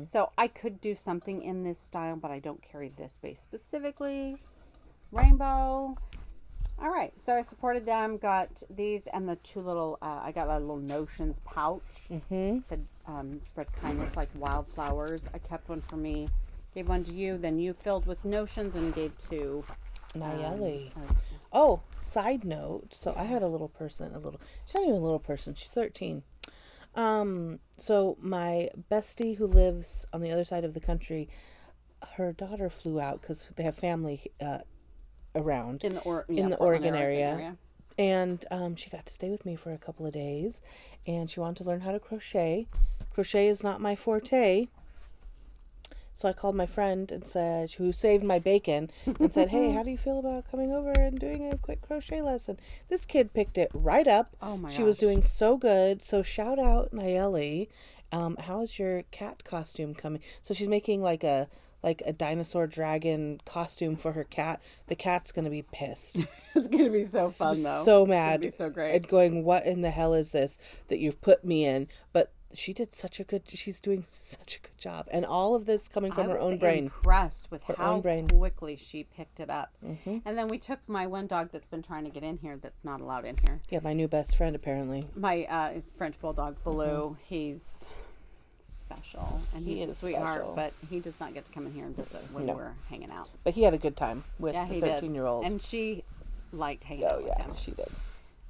[SPEAKER 1] So I could do something in this style, but I don't carry this base specifically. Rainbow. All right, so I supported them, got these and the two little, I got a little Notions pouch. Said spread kindness like wildflowers. I kept one for me, gave one to you, then you filled with Notions and gave to
[SPEAKER 2] Nayeli. Oh, side note. So I had a little person, she's not even a little person. She's 13. So my bestie who lives on the other side of the country, her daughter flew out because they have family around in the Oregon area. And she got to stay with me for a couple of days, and she wanted to learn how to crochet. Crochet is not my forte. So I called my friend and said, who saved my bacon, and said, hey, how do you feel about coming over and doing a quick crochet lesson? This kid picked it right up.
[SPEAKER 1] Oh my gosh.
[SPEAKER 2] She was doing so good. So shout out Nayeli. How is your cat costume coming? So she's making like a dinosaur dragon costume for her cat. The cat's going to be pissed.
[SPEAKER 1] It's going to be so fun though.
[SPEAKER 2] So mad.
[SPEAKER 1] It's going to be so great.
[SPEAKER 2] And going, what in the hell is this that you've put me in? But she's doing such a good job. And all of this coming from her own brain.
[SPEAKER 1] Impressed with how quickly she picked it up. And then we took my one dog that's been trying to get in here that's not allowed in here.
[SPEAKER 2] Yeah, my new best friend apparently.
[SPEAKER 1] My French Bulldog, Baloo. He's special. And he's a sweetheart, but he does not get to come in here and visit when we're hanging out.
[SPEAKER 2] But he had a good time with the 13-year-old.
[SPEAKER 1] And she liked hanging out with him.
[SPEAKER 2] She did.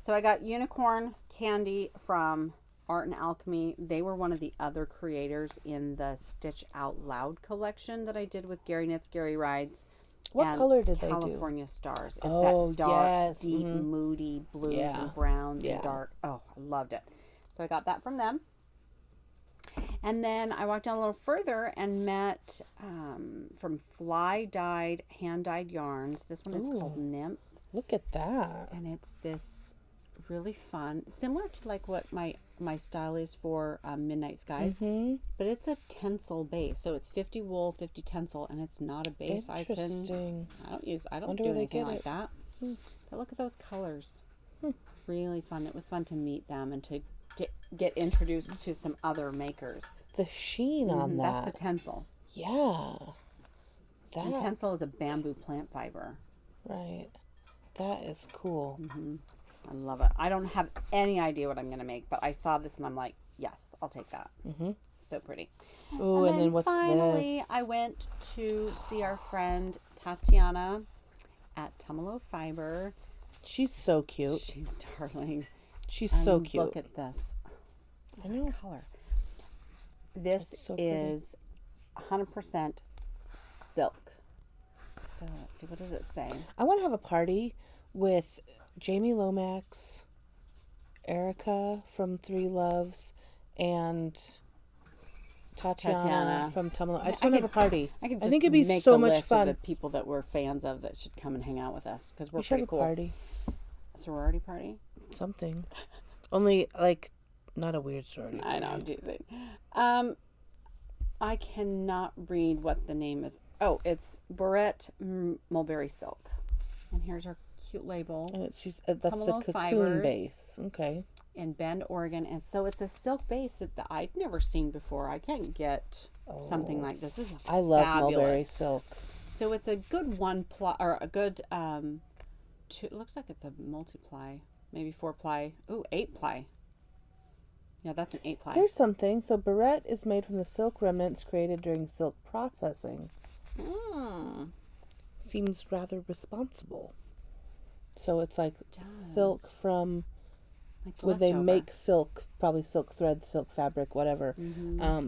[SPEAKER 1] So I got unicorn candy from Art and Alchemy. They were one of the other creators in the Stitch Out Loud collection that I did with Gary Knits, Gary Rides.
[SPEAKER 2] What color did they do?
[SPEAKER 1] California Stars. It's that dark, deep, moody blues and browns and dark. Oh, I loved it. So So I got that from them. And then I walked down a little further and met from Fly Dyed Hand Dyed Yarns. This one is called Nymph.
[SPEAKER 2] Look at that.
[SPEAKER 1] And it's this really fun, similar to like what my style is for Midnight Skies, but it's a tencel base. So it's 50 wool, 50 tencel, and it's not a base. I don't do anything like that. But look at those colors. Really fun. It was fun to meet them and to get introduced to some other makers.
[SPEAKER 2] The sheen on that.
[SPEAKER 1] That's the tencel.
[SPEAKER 2] Yeah.
[SPEAKER 1] And tencel is a bamboo plant fiber.
[SPEAKER 2] Right. That is cool.
[SPEAKER 1] I love it. I don't have any idea what I'm going to make, but I saw this and I'm like, yes, I'll take that. So pretty.
[SPEAKER 2] Ooh, and then what's
[SPEAKER 1] finally,
[SPEAKER 2] this?
[SPEAKER 1] I went to see our friend Tatiana at Tumalo Fiber.
[SPEAKER 2] She's so cute.
[SPEAKER 1] She's darling.
[SPEAKER 2] She's so cute.
[SPEAKER 1] Look at this.
[SPEAKER 2] I know.
[SPEAKER 1] Color. This is 100% silk. So let's see, what does it say?
[SPEAKER 2] I want to have a party with Jamie Lomax, Erica from Three Loves, and Tatiana from Tumalo. I just want to have a party. I think it'd be so much fun.
[SPEAKER 1] Of the people that we're fans of that should come and hang out with us because we're
[SPEAKER 2] we
[SPEAKER 1] pretty
[SPEAKER 2] should have
[SPEAKER 1] cool.
[SPEAKER 2] A party.
[SPEAKER 1] A sorority party?
[SPEAKER 2] Something. Only like not a weird sorority.
[SPEAKER 1] I know, I'm teasing. I cannot read what the name is. Oh, it's Barrette Mulberry Silk. And here's our cute label.
[SPEAKER 2] And that's the cocoon
[SPEAKER 1] fibers
[SPEAKER 2] base. Okay.
[SPEAKER 1] In Bend, Oregon. And so it's a silk base that I'd never seen before. I can't get something like this. This is
[SPEAKER 2] I love
[SPEAKER 1] fabulous.
[SPEAKER 2] mulberry silk.
[SPEAKER 1] So it's a good or a good it looks like it's a multiply, maybe 4-ply. Ooh, 8-ply. Yeah, that's an 8-ply.
[SPEAKER 2] Here's something. So barrette is made from the silk remnants created during silk processing. Seems rather responsible. So it's like silk from where they make silk, probably silk thread, silk fabric, whatever.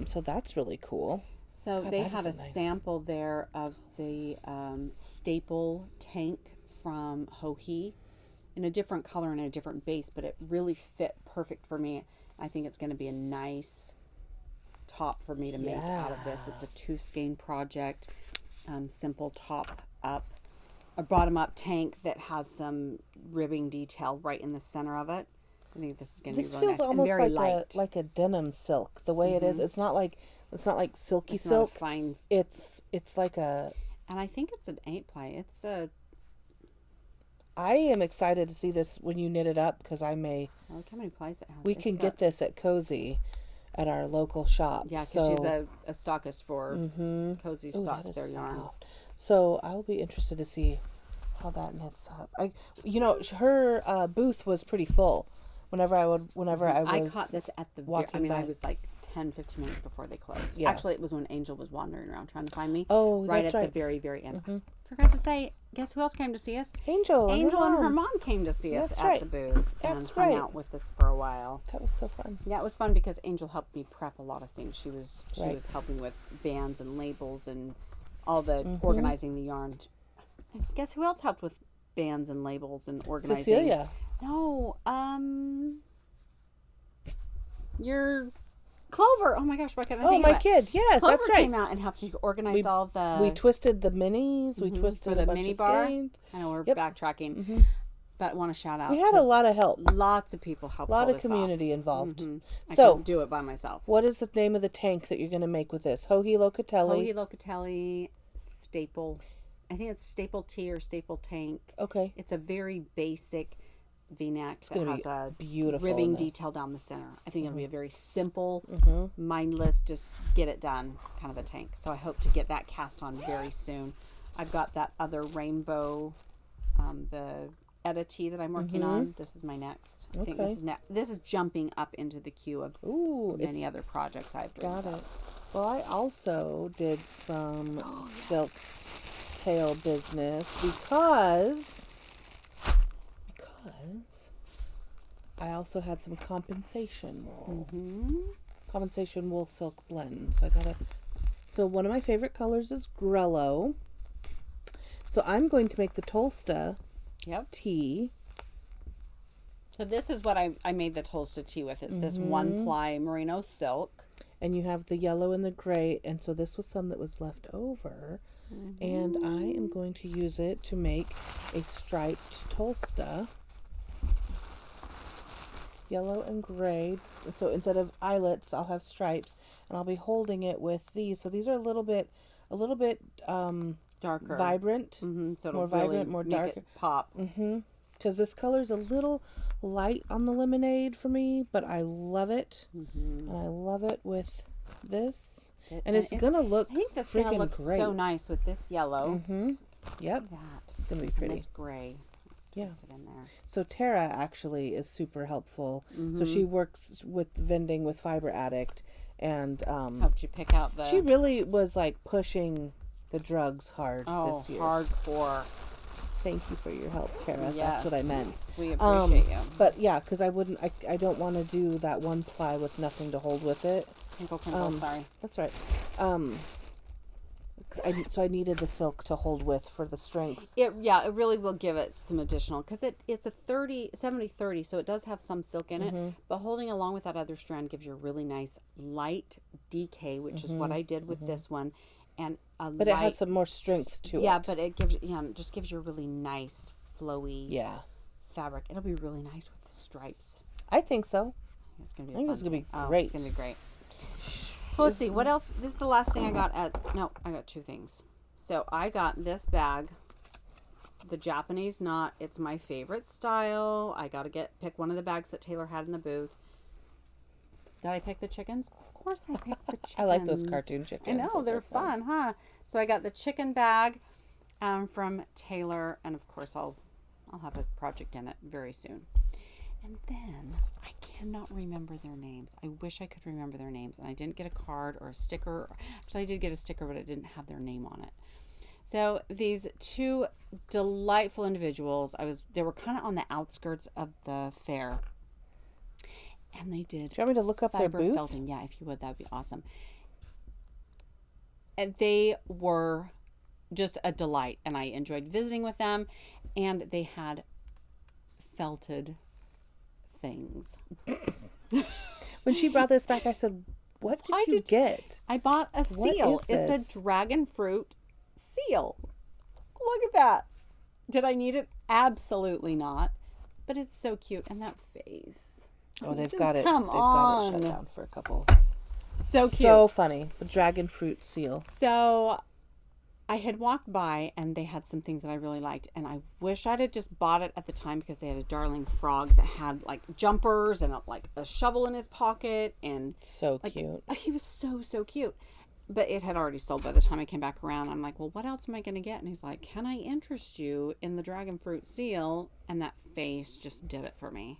[SPEAKER 2] So that's really cool.
[SPEAKER 1] So they had a sample there of the staple tank from Hohi in a different color and a different base, but it really fit perfect for me. I think it's going to be a nice top for me to make out of this. It's a 2-skein project, simple top up, a bottom up tank that has some ribbing detail right in the center of it. I think this is going to be really nice and very light.
[SPEAKER 2] Like a denim silk. The way it is, it's not like silky silk.
[SPEAKER 1] Not a fine.
[SPEAKER 2] It's like a.
[SPEAKER 1] And I think it's an 8-ply. It's a.
[SPEAKER 2] I am excited to see this when you knit it up because I may.
[SPEAKER 1] Look how many plies it has.
[SPEAKER 2] We can get this at Cozy, at our local shop.
[SPEAKER 1] Yeah, because she's a stockist for Cozy stocks their yarn.
[SPEAKER 2] Soft. So I'll be interested to see how that knits up. Her booth was pretty full. Whenever I
[SPEAKER 1] caught this at the I was like 10-15 minutes before they closed. Yeah. Actually, it was when Angel was wandering around trying to find me.
[SPEAKER 2] Oh,
[SPEAKER 1] right
[SPEAKER 2] that's
[SPEAKER 1] at the very, very end. Forgot to say, guess who else came to see us?
[SPEAKER 2] Angel and her mom
[SPEAKER 1] came to see us
[SPEAKER 2] that's
[SPEAKER 1] at the booth and hung out with us for a while.
[SPEAKER 2] That was so fun.
[SPEAKER 1] Yeah, it was fun because Angel helped me prep a lot of things. She was helping with bands and labels and all the organizing the yarn. Guess who else helped with bands and labels and organizing?
[SPEAKER 2] Cecilia.
[SPEAKER 1] No, your Clover. Oh my gosh, why can't I think of it?
[SPEAKER 2] Kid. Yes,
[SPEAKER 1] Clover
[SPEAKER 2] that's right.
[SPEAKER 1] came out and helped you organize all the.
[SPEAKER 2] We twisted the minis. We twisted
[SPEAKER 1] the
[SPEAKER 2] a bunch
[SPEAKER 1] mini
[SPEAKER 2] of
[SPEAKER 1] bar.
[SPEAKER 2] skeins.
[SPEAKER 1] I know we're backtracking, but I want to shout out.
[SPEAKER 2] We had a lot of help.
[SPEAKER 1] Lots of people helped.
[SPEAKER 2] A lot of community involved.
[SPEAKER 1] I couldn't do it by myself.
[SPEAKER 2] What is the name of the tank that you're going to make with this? Hohi Locatelli.
[SPEAKER 1] Hohi Locatelli staple. I think it's staple tee or staple tank.
[SPEAKER 2] Okay.
[SPEAKER 1] It's a very basic V-neck that has a
[SPEAKER 2] beautiful
[SPEAKER 1] ribbing detail down the center. I think it'll be a very simple, mindless, just get it done kind of a tank. So I hope to get that cast on very soon. I've got that other rainbow, the ETAT that I'm working on. This is my next. I think this is jumping up into the queue of many other projects I've dreamed
[SPEAKER 2] Got it.
[SPEAKER 1] of.
[SPEAKER 2] Well, I also did some silk tail business because I also had some compensation wool. Compensation wool silk blend. So one of my favorite colors is Grello. So I'm going to make the Tolsta Tee
[SPEAKER 1] So this is what I made the Tolsta Tee with. It's this one ply merino silk.
[SPEAKER 2] And you have the yellow and the gray. And so this was some that was left over. And I am going to use it to make a striped Tolsta. Yellow and gray. So instead of eyelets, I'll have stripes. And I'll be holding it with these. So these are a little bit
[SPEAKER 1] darker,
[SPEAKER 2] vibrant.
[SPEAKER 1] So
[SPEAKER 2] more vibrant, more dark.
[SPEAKER 1] Pop.
[SPEAKER 2] Because this color's a little light on the lemonade for me, but I love it. And I love it with this. And it's going to look
[SPEAKER 1] I think that's going to look
[SPEAKER 2] great.
[SPEAKER 1] so nice with this yellow.
[SPEAKER 2] Yep.
[SPEAKER 1] That.
[SPEAKER 2] It's going to be pretty.
[SPEAKER 1] And this gray.
[SPEAKER 2] Yeah.
[SPEAKER 1] It in there.
[SPEAKER 2] So Tara actually is super helpful. So she works with vending with Fiber Addict. And
[SPEAKER 1] helped you pick out the...
[SPEAKER 2] She really was like pushing the drugs hard this year.
[SPEAKER 1] Hardcore.
[SPEAKER 2] Thank you for your help, Tara.
[SPEAKER 1] Yes.
[SPEAKER 2] That's what I meant.
[SPEAKER 1] We appreciate you.
[SPEAKER 2] But yeah, because I don't want to do that one ply with nothing to hold with it.
[SPEAKER 1] Crinkle, sorry.
[SPEAKER 2] That's right. So I needed the silk to hold with for the strength.
[SPEAKER 1] It really will give it some additional, because it's a 70-30, so it does have some silk in it, but holding along with that other strand gives you a really nice light decay, which is what I did with this one. And
[SPEAKER 2] it has some more strength to it.
[SPEAKER 1] Yeah, but it just gives you a really nice flowy fabric. It'll be really nice with the stripes.
[SPEAKER 2] I think so.
[SPEAKER 1] It's gonna be.
[SPEAKER 2] I think it's gonna be
[SPEAKER 1] great.
[SPEAKER 2] great.
[SPEAKER 1] It's gonna be great. So let's see what else. This is the last thing I got I got two things. So I got this bag, the Japanese knot. It's my favorite style. I got to pick one of the bags that Taylor had in the booth. Did I pick the chickens? Of course I picked the chickens.
[SPEAKER 2] I like those cartoon chickens.
[SPEAKER 1] I know,
[SPEAKER 2] those
[SPEAKER 1] they're fun, huh? So I got the chicken bag from Taylor, and of course I'll have a project in it very soon. And then I cannot remember their names. I wish I could remember their names, and I didn't get a card or a sticker. Actually, I did get a sticker, but it didn't have their name on it. So these two delightful individuals, they were kind of on the outskirts of the fair. And they did.
[SPEAKER 2] Do you want me to look up their booth?
[SPEAKER 1] Felting. Yeah, if you would, that would be awesome. And they were just a delight, and I enjoyed visiting with them. And they had felted things.
[SPEAKER 2] When she brought this back, I said, "What did you get?"
[SPEAKER 1] I bought a seal. It's a dragon fruit seal. Look at that. Did I need it? Absolutely not. But it's so cute, and that face.
[SPEAKER 2] Oh, they've got it shut down for a couple.
[SPEAKER 1] So cute.
[SPEAKER 2] So funny. The dragon fruit seal.
[SPEAKER 1] So I had walked by and they had some things that I really liked, and I wish I'd have just bought it at the time, because they had a darling frog that had like jumpers and like a shovel in his pocket, and
[SPEAKER 2] so cute.
[SPEAKER 1] He was so cute. But it had already sold by the time I came back around. I'm like, well, what else am I going to get? And he's like, can I interest you in the dragon fruit seal? And that face just did it for me.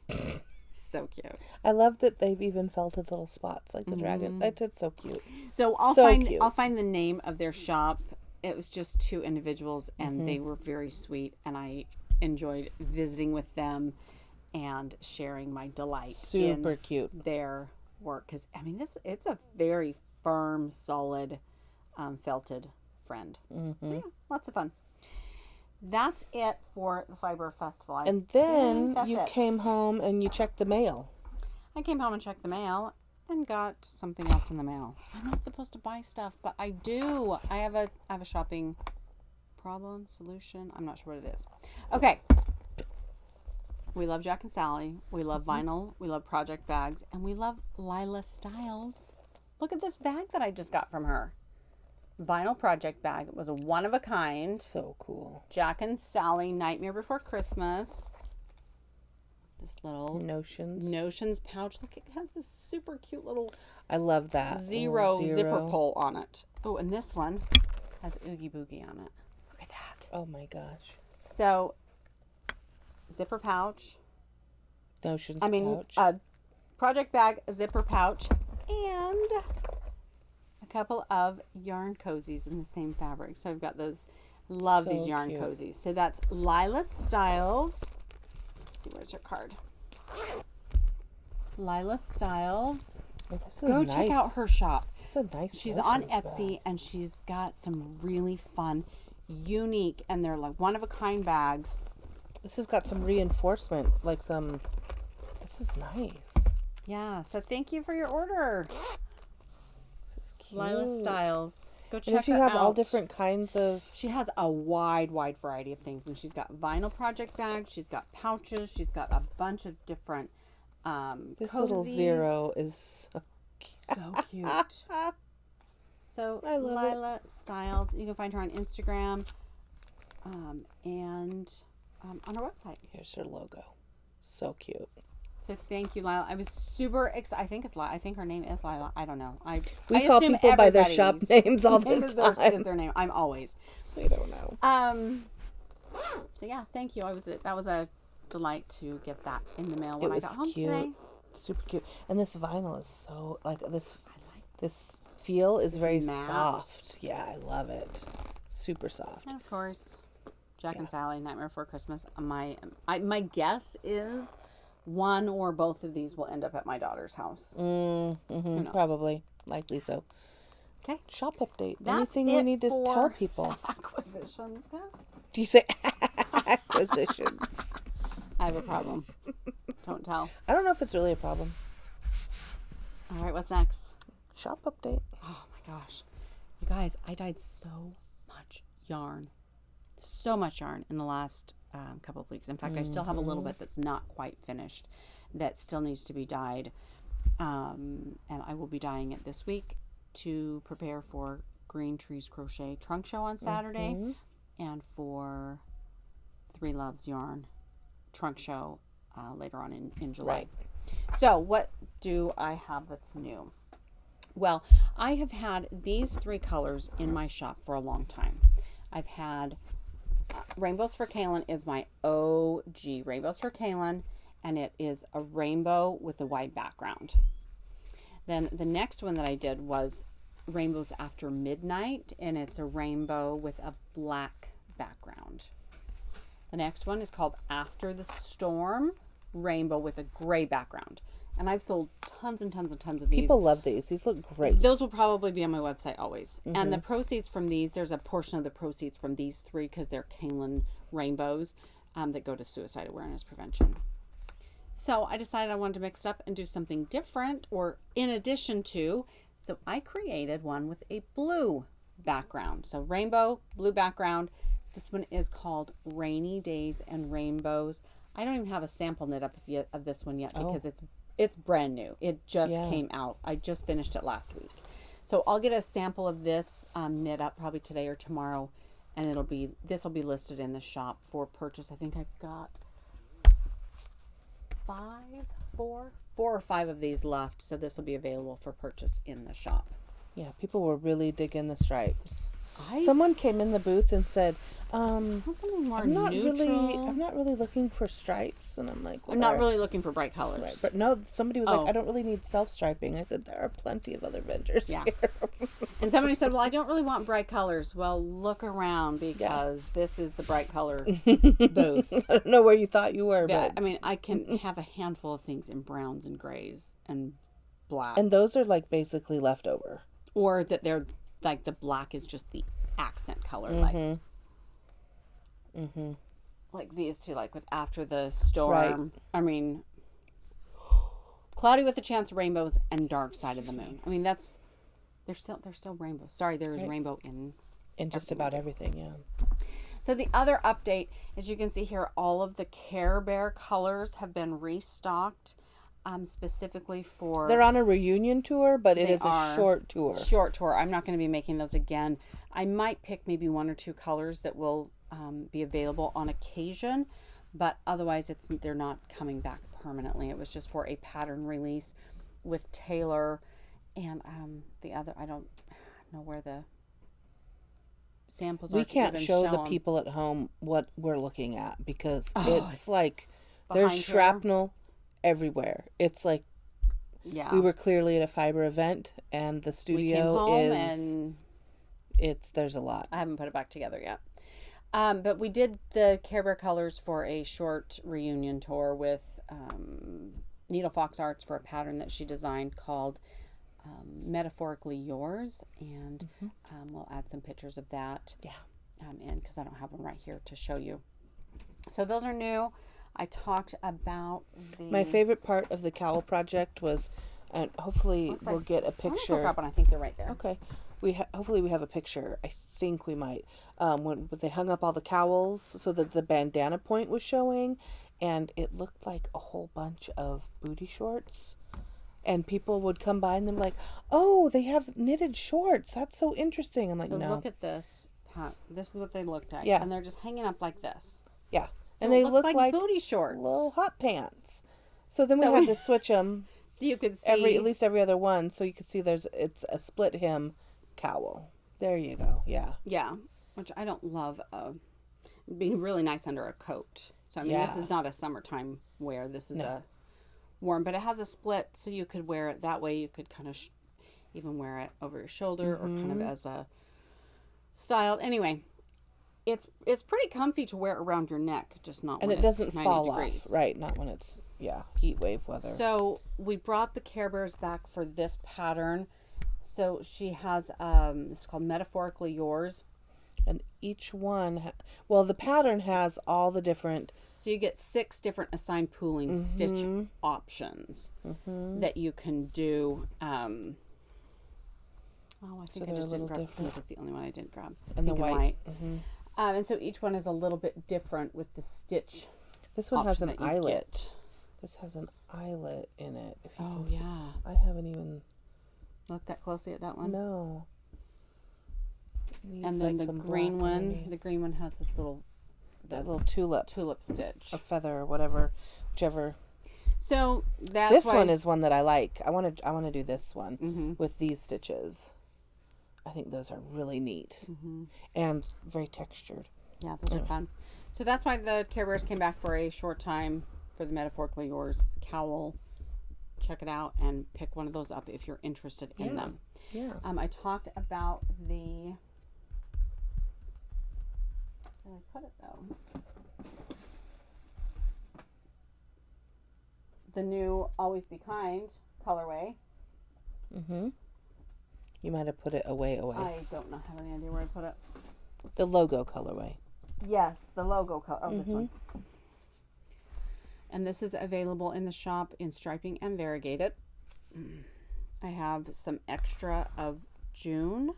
[SPEAKER 1] So cute.
[SPEAKER 2] I love that they've even felted little spots like the dragon. That's so cute.
[SPEAKER 1] So I'll find the name of their shop. It was just two individuals, and they were very sweet, and I enjoyed visiting with them and sharing my delight.
[SPEAKER 2] Super cute.
[SPEAKER 1] Their work, because I mean, it's a very firm, solid, felted friend. So yeah, lots of fun. That's it for the Fiber Festival.
[SPEAKER 2] And then you came home and you checked the mail.
[SPEAKER 1] I came home and checked the mail and got something else in the mail. I'm not supposed to buy stuff, but I do. I have a shopping problem, solution. I'm not sure what it is. Okay. We love Jack and Sally. We love vinyl. We love project bags. And we love Lila Styles. Look at this bag that I just got from her. Vinyl project bag. It was a one of a kind.
[SPEAKER 2] So cool.
[SPEAKER 1] Jack and Sally Nightmare Before Christmas. This little Notions pouch. Look, it has this super cute little,
[SPEAKER 2] I love that,
[SPEAKER 1] zero zipper pull on it. Oh, and this one has Oogie Boogie on it. Look at that.
[SPEAKER 2] Oh my gosh.
[SPEAKER 1] So, zipper pouch.
[SPEAKER 2] Pouch.
[SPEAKER 1] Project bag, a zipper pouch, and a couple of yarn cozies in the same fabric. So I've got those. Love these yarn cozies. So that's Lila Styles. Let's see, where's her card? Lila Styles. Go check out her shop.
[SPEAKER 2] It's a nice.
[SPEAKER 1] She's on Etsy, and she's got some really fun, unique, and they're like one of a kind bags.
[SPEAKER 2] This has got some reinforcement, like some is nice.
[SPEAKER 1] Yeah. So thank you for your order.
[SPEAKER 2] This is cute.
[SPEAKER 1] Lila Styles. Go check
[SPEAKER 2] And does she
[SPEAKER 1] her
[SPEAKER 2] have
[SPEAKER 1] out.
[SPEAKER 2] all different kinds of...
[SPEAKER 1] She has a wide variety of things. And she's got vinyl project bags. She's got pouches. She's got a bunch of different
[SPEAKER 2] This
[SPEAKER 1] cozies.
[SPEAKER 2] little zero is
[SPEAKER 1] So cute. So
[SPEAKER 2] I love
[SPEAKER 1] Lila Styles. You can find her on Instagram and on her website.
[SPEAKER 2] Here's her logo. So cute.
[SPEAKER 1] So thank you, Lila. I was super excited. I think it's Lila. I think her name is Lila. I don't know.
[SPEAKER 2] We call people by their shop names all the time.
[SPEAKER 1] Is their name. I'm always.
[SPEAKER 2] They don't know.
[SPEAKER 1] So yeah, thank you. That was a delight to get that in the mail when I got home
[SPEAKER 2] cute.
[SPEAKER 1] today.
[SPEAKER 2] Super cute. And this vinyl is so this feel is very
[SPEAKER 1] matte.
[SPEAKER 2] soft. Yeah, I love it. Super soft.
[SPEAKER 1] And of course, Jack and Sally, Nightmare Before Christmas. My guess is one or both of these will end up at my daughter's house.
[SPEAKER 2] Probably. Likely so.
[SPEAKER 1] Okay.
[SPEAKER 2] Shop update.
[SPEAKER 1] That's
[SPEAKER 2] Anything we need to tell people?
[SPEAKER 1] Acquisitions, guys.
[SPEAKER 2] Do you say acquisitions?
[SPEAKER 1] I have a problem. Don't tell.
[SPEAKER 2] I don't know if it's really a problem.
[SPEAKER 1] All right, what's next?
[SPEAKER 2] Shop update.
[SPEAKER 1] Oh my gosh. You guys, I dyed so much yarn. So much yarn in the last couple of weeks. In fact, I still have a little bit that's not quite finished that still needs to be dyed. And I will be dyeing it this week to prepare for Green Trees Crochet Trunk Show on Saturday and for Three Loves Yarn Trunk Show later on in July.
[SPEAKER 2] Right.
[SPEAKER 1] So what do I have that's new? Well, I have had these three colors in my shop for a long time. I've had Rainbows for Kaylin is my OG Rainbows for Kaylin, and it is a rainbow with a white background. Then the next one that I did was Rainbows After Midnight, and it's a rainbow with a black background. The next one is called After the Storm, rainbow with a gray background. And I've sold tons and tons and tons of these.
[SPEAKER 2] People love these. These look great.
[SPEAKER 1] Those will probably be on my website always. And the proceeds from these, there's a portion of the proceeds from these three, because they're Kaylin rainbows, that go to suicide awareness prevention. So I decided I wanted to mix it up and do something different, or in addition to. So I created one with a blue background. So rainbow, blue background. This one is called Rainy Days and Rainbows. I don't even have a sample knit up yet of this one yet, because it's brand new. It just came out. I just finished it last week. So I'll get a sample of this knit up probably today or tomorrow, and this will be listed in the shop for purchase. I think I've got four or five of these left, so this will be available for purchase in the shop.
[SPEAKER 2] Yeah, people were really digging the stripes. Someone came in the booth and said,
[SPEAKER 1] something more
[SPEAKER 2] I'm not
[SPEAKER 1] neutral.
[SPEAKER 2] really looking for stripes. And I'm like, well,
[SPEAKER 1] I'm not really looking for bright colors.
[SPEAKER 2] Right. But no, somebody was like, I don't really need self-striping. I said, there are plenty of other vendors here.
[SPEAKER 1] And somebody said, well, I don't really want bright colors. Well, look around, because this is the bright color booth.
[SPEAKER 2] I don't know where you thought you were.
[SPEAKER 1] Yeah,
[SPEAKER 2] but...
[SPEAKER 1] I mean, I can have a handful of things in browns and grays and black.
[SPEAKER 2] And those are like basically leftover.
[SPEAKER 1] Or that they're like the black is just the accent color. Like these two, like with After the Storm.
[SPEAKER 2] Right.
[SPEAKER 1] I mean, Cloudy with a Chance of Rainbows and Dark Side of the Moon. I mean, they're still rainbows. Sorry, there is rainbow in
[SPEAKER 2] just about everything. Yeah.
[SPEAKER 1] So the other update, as you can see here, all of the Care Bear colors have been restocked. Specifically for...
[SPEAKER 2] They're on a reunion tour, but it is a short tour.
[SPEAKER 1] Short tour. I'm not going to be making those again. I might pick maybe one or two colors that will be available on occasion, but otherwise they're not coming back permanently. It was just for a pattern release with Taylor, and the other, I don't know where the samples are.
[SPEAKER 2] We can't show the people at home what we're looking at, because it's like there's shrapnel everywhere. It's like we were clearly at a fiber event, and the studio there's a lot.
[SPEAKER 1] I haven't put it back together yet. But we did the Care Bear colors for a short reunion tour with Needle Fox Arts for a pattern that she designed called Metaphorically Yours, and we'll add some pictures of that. Yeah. And because I don't have one right here to show you. So those are new. I talked about
[SPEAKER 2] My favorite part of the cowl project was, and hopefully we'll get a picture.
[SPEAKER 1] Grab one. I think they're right there.
[SPEAKER 2] Okay. Hopefully we have a picture. I think we might. When they hung up all the cowls so that the bandana point was showing, and it looked like a whole bunch of booty shorts. And people would come by and they're like, "Oh, they have knitted shorts. That's so interesting." I'm like,
[SPEAKER 1] so
[SPEAKER 2] "No."
[SPEAKER 1] Look at this. This is what they looked like.
[SPEAKER 2] Yeah.
[SPEAKER 1] And they're just hanging up like this.
[SPEAKER 2] Yeah.
[SPEAKER 1] So
[SPEAKER 2] and they look
[SPEAKER 1] like booty shorts.
[SPEAKER 2] Little hot pants. So then we had to switch them.
[SPEAKER 1] So you could see
[SPEAKER 2] at least every other one, so you could see it's a split hem cowl. There you go. Yeah.
[SPEAKER 1] Yeah, which I don't love. Being really nice under a coat. So I mean, this is not a summertime wear. This is a warm, but it has a split, so you could wear it that way. You could kind of even wear it over your shoulder or kind of as a styled. Anyway, it's pretty comfy to wear around your neck, just not when
[SPEAKER 2] it doesn't
[SPEAKER 1] it's 90
[SPEAKER 2] fall
[SPEAKER 1] degrees.
[SPEAKER 2] off, right? Not when it's heat wave weather.
[SPEAKER 1] So we brought the Care Bears back for this pattern. So she has it's called Metaphorically Yours,
[SPEAKER 2] and each one, the pattern has all the different.
[SPEAKER 1] So you get 6 different assigned pooling stitch options that you can do. I think I just didn't grab. I think that's the only one I didn't grab.
[SPEAKER 2] And the white.
[SPEAKER 1] And so each one is a little bit different with the stitch.
[SPEAKER 2] This one has an eyelet. This has an eyelet in it. If you can see. I haven't even
[SPEAKER 1] looked that closely at that one.
[SPEAKER 2] No.
[SPEAKER 1] And then the green one. The green one has this little.
[SPEAKER 2] That little tulip
[SPEAKER 1] stitch
[SPEAKER 2] or feather or whatever, whichever.
[SPEAKER 1] So
[SPEAKER 2] this one is one that I like. I want to do this one with these stitches. I think those are really neat and very textured.
[SPEAKER 1] Yeah, those are fun. So that's why the Care Bears came back for a short time for the Metaphorically Yours cowl. Check it out and pick one of those up if you're interested in them.
[SPEAKER 2] Yeah.
[SPEAKER 1] I talked about the. Where did I put it though? The new Always Be Kind colorway.
[SPEAKER 2] You might have put it away.
[SPEAKER 1] I don't have any idea where I put it.
[SPEAKER 2] The logo colorway.
[SPEAKER 1] Yes, the logo color. Oh, this one. And this is available in the shop in striping and variegated. I have some extra of June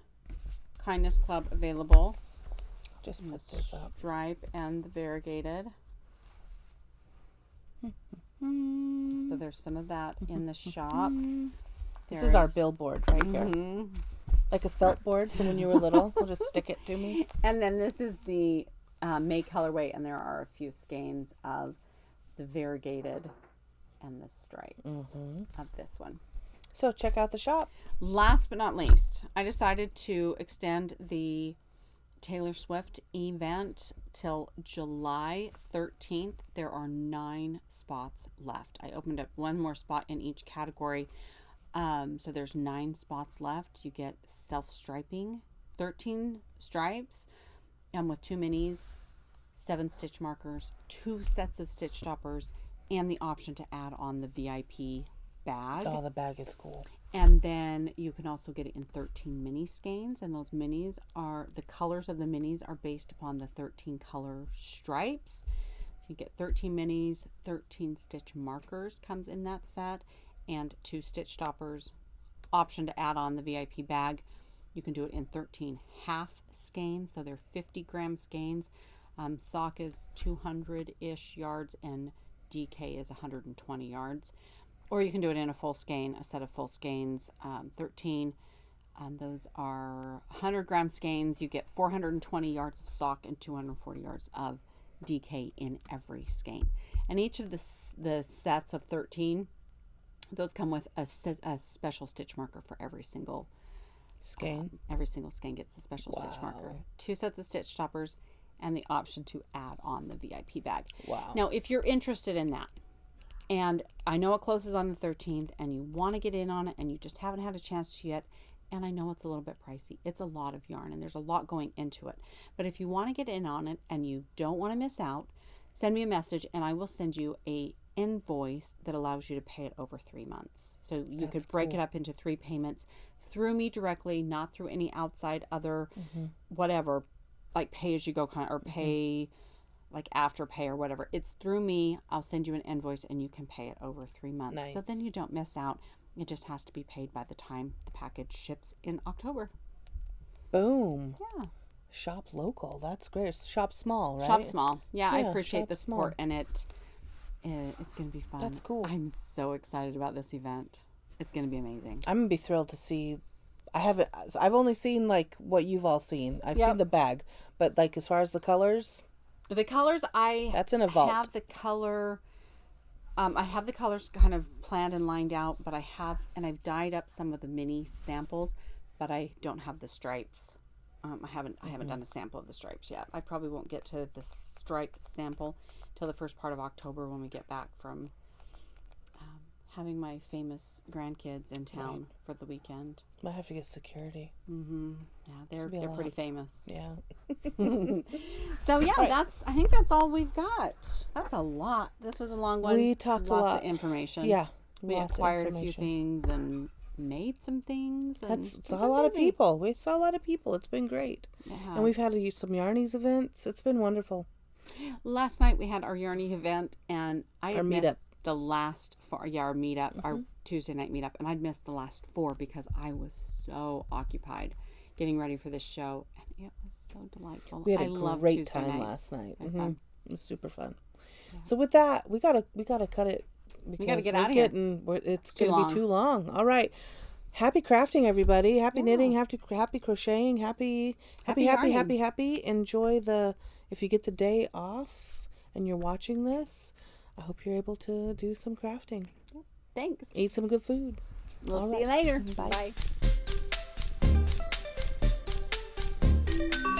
[SPEAKER 1] Kindness Club available.
[SPEAKER 2] Just put this up.
[SPEAKER 1] Stripe and the variegated. So there's some of that in the shop.
[SPEAKER 2] This is our billboard right here. Like a felt board from when you were little. We'll just stick it to me.
[SPEAKER 1] And then this is the May colorway, and there are a few skeins of the variegated and the stripes of this one.
[SPEAKER 2] So check out the shop.
[SPEAKER 1] Last but not least, I decided to extend the Taylor Swift event till July 13th. There are 9 spots left. I opened up one more spot in each category. So there's 9 spots left. You get self-striping, 13 stripes, with 2 minis, 7 stitch markers, 2 sets of stitch stoppers, and the option to add on the VIP bag.
[SPEAKER 2] Oh, the bag is cool.
[SPEAKER 1] And then you can also get it in 13 mini skeins, and those minis are, the colors of the minis are based upon the 13 color stripes. So you get 13 minis, 13 stitch markers comes in that set, and 2 stitch stoppers. Option to add on the VIP bag. You can do it in 13 half skeins, so they're 50-gram skeins. Sock is 200-ish yards, and DK is 120 yards. Or you can do it in a full skein, a set of full skeins, 13. And those are 100-gram skeins. You get 420 yards of sock and 240 yards of DK in every skein. And each of the sets of 13, those come with a special stitch marker for every single
[SPEAKER 2] skein.
[SPEAKER 1] Every single skein gets a special stitch marker. 2 sets of stitch stoppers and the option to add on the VIP bag.
[SPEAKER 2] Wow.
[SPEAKER 1] Now, if you're interested in that, and I know it closes on the 13th, and you want to get in on it, and you just haven't had a chance to yet, and I know it's a little bit pricey. It's a lot of yarn, and there's a lot going into it. But if you want to get in on it, and you don't want to miss out, send me a message, and I will send you a invoice that allows you to pay it over 3 months. So you could break it up into 3 payments through me directly, not through any outside other whatever, like pay as you go kind of, or pay like Afterpay or whatever. It's through me. I'll send you an invoice and you can pay it over 3 months.
[SPEAKER 2] Nice.
[SPEAKER 1] So then you don't miss out. It just has to be paid by the time the package ships in October.
[SPEAKER 2] Boom.
[SPEAKER 1] Yeah.
[SPEAKER 2] Shop local. That's great. Shop small, right?
[SPEAKER 1] Shop small. Yeah, I
[SPEAKER 2] Yeah,
[SPEAKER 1] appreciate
[SPEAKER 2] shop
[SPEAKER 1] the support,
[SPEAKER 2] small.
[SPEAKER 1] and it's going to be fun.
[SPEAKER 2] That's cool.
[SPEAKER 1] I'm so excited about this event. It's going to be amazing.
[SPEAKER 2] I'm gonna be thrilled to see. I've only seen like what you've all seen. I've seen the bag, but like as far as the colors,
[SPEAKER 1] That's
[SPEAKER 2] in a vault.
[SPEAKER 1] have the color. I have the colors kind of planned and lined out, but I've dyed up some of the mini samples, but I don't have the stripes. I haven't done a sample of the stripes yet. I probably won't get to the striped sample till the first part of October when we get back from having my famous grandkids in town for the weekend.
[SPEAKER 2] Might have to get security.
[SPEAKER 1] Yeah, they're pretty famous.
[SPEAKER 2] Yeah.
[SPEAKER 1] So yeah, I think that's all we've got. That's a lot. This was a long one.
[SPEAKER 2] We talked a lot.
[SPEAKER 1] Lots of information.
[SPEAKER 2] Yeah.
[SPEAKER 1] We acquired a few things and made some things. And
[SPEAKER 2] saw a lot of people. We saw a lot of people. It's been great.
[SPEAKER 1] Yeah.
[SPEAKER 2] And we've had to use some Yarnies events. It's been wonderful.
[SPEAKER 1] Last night we had our Yarny event, and I
[SPEAKER 2] Our
[SPEAKER 1] missed
[SPEAKER 2] meetup.
[SPEAKER 1] the last 4. Yeah, our meetup, our Tuesday night meetup, and I'd missed the last 4 because I was so occupied getting ready for this show, and it was so delightful.
[SPEAKER 2] We had a great
[SPEAKER 1] Tuesday
[SPEAKER 2] time
[SPEAKER 1] nights.
[SPEAKER 2] last night.
[SPEAKER 1] Fun.
[SPEAKER 2] It was super fun. Yeah. So with that, we gotta cut it.
[SPEAKER 1] We gotta get out of here.
[SPEAKER 2] It's gonna be too long. All right. Happy crafting, everybody. Happy knitting. Happy crocheting. Happy. Enjoy if you get the day off and you're watching this, I hope you're able to do some crafting.
[SPEAKER 1] Thanks.
[SPEAKER 2] Eat some good food.
[SPEAKER 1] We'll see you later.
[SPEAKER 2] Bye.
[SPEAKER 1] Bye.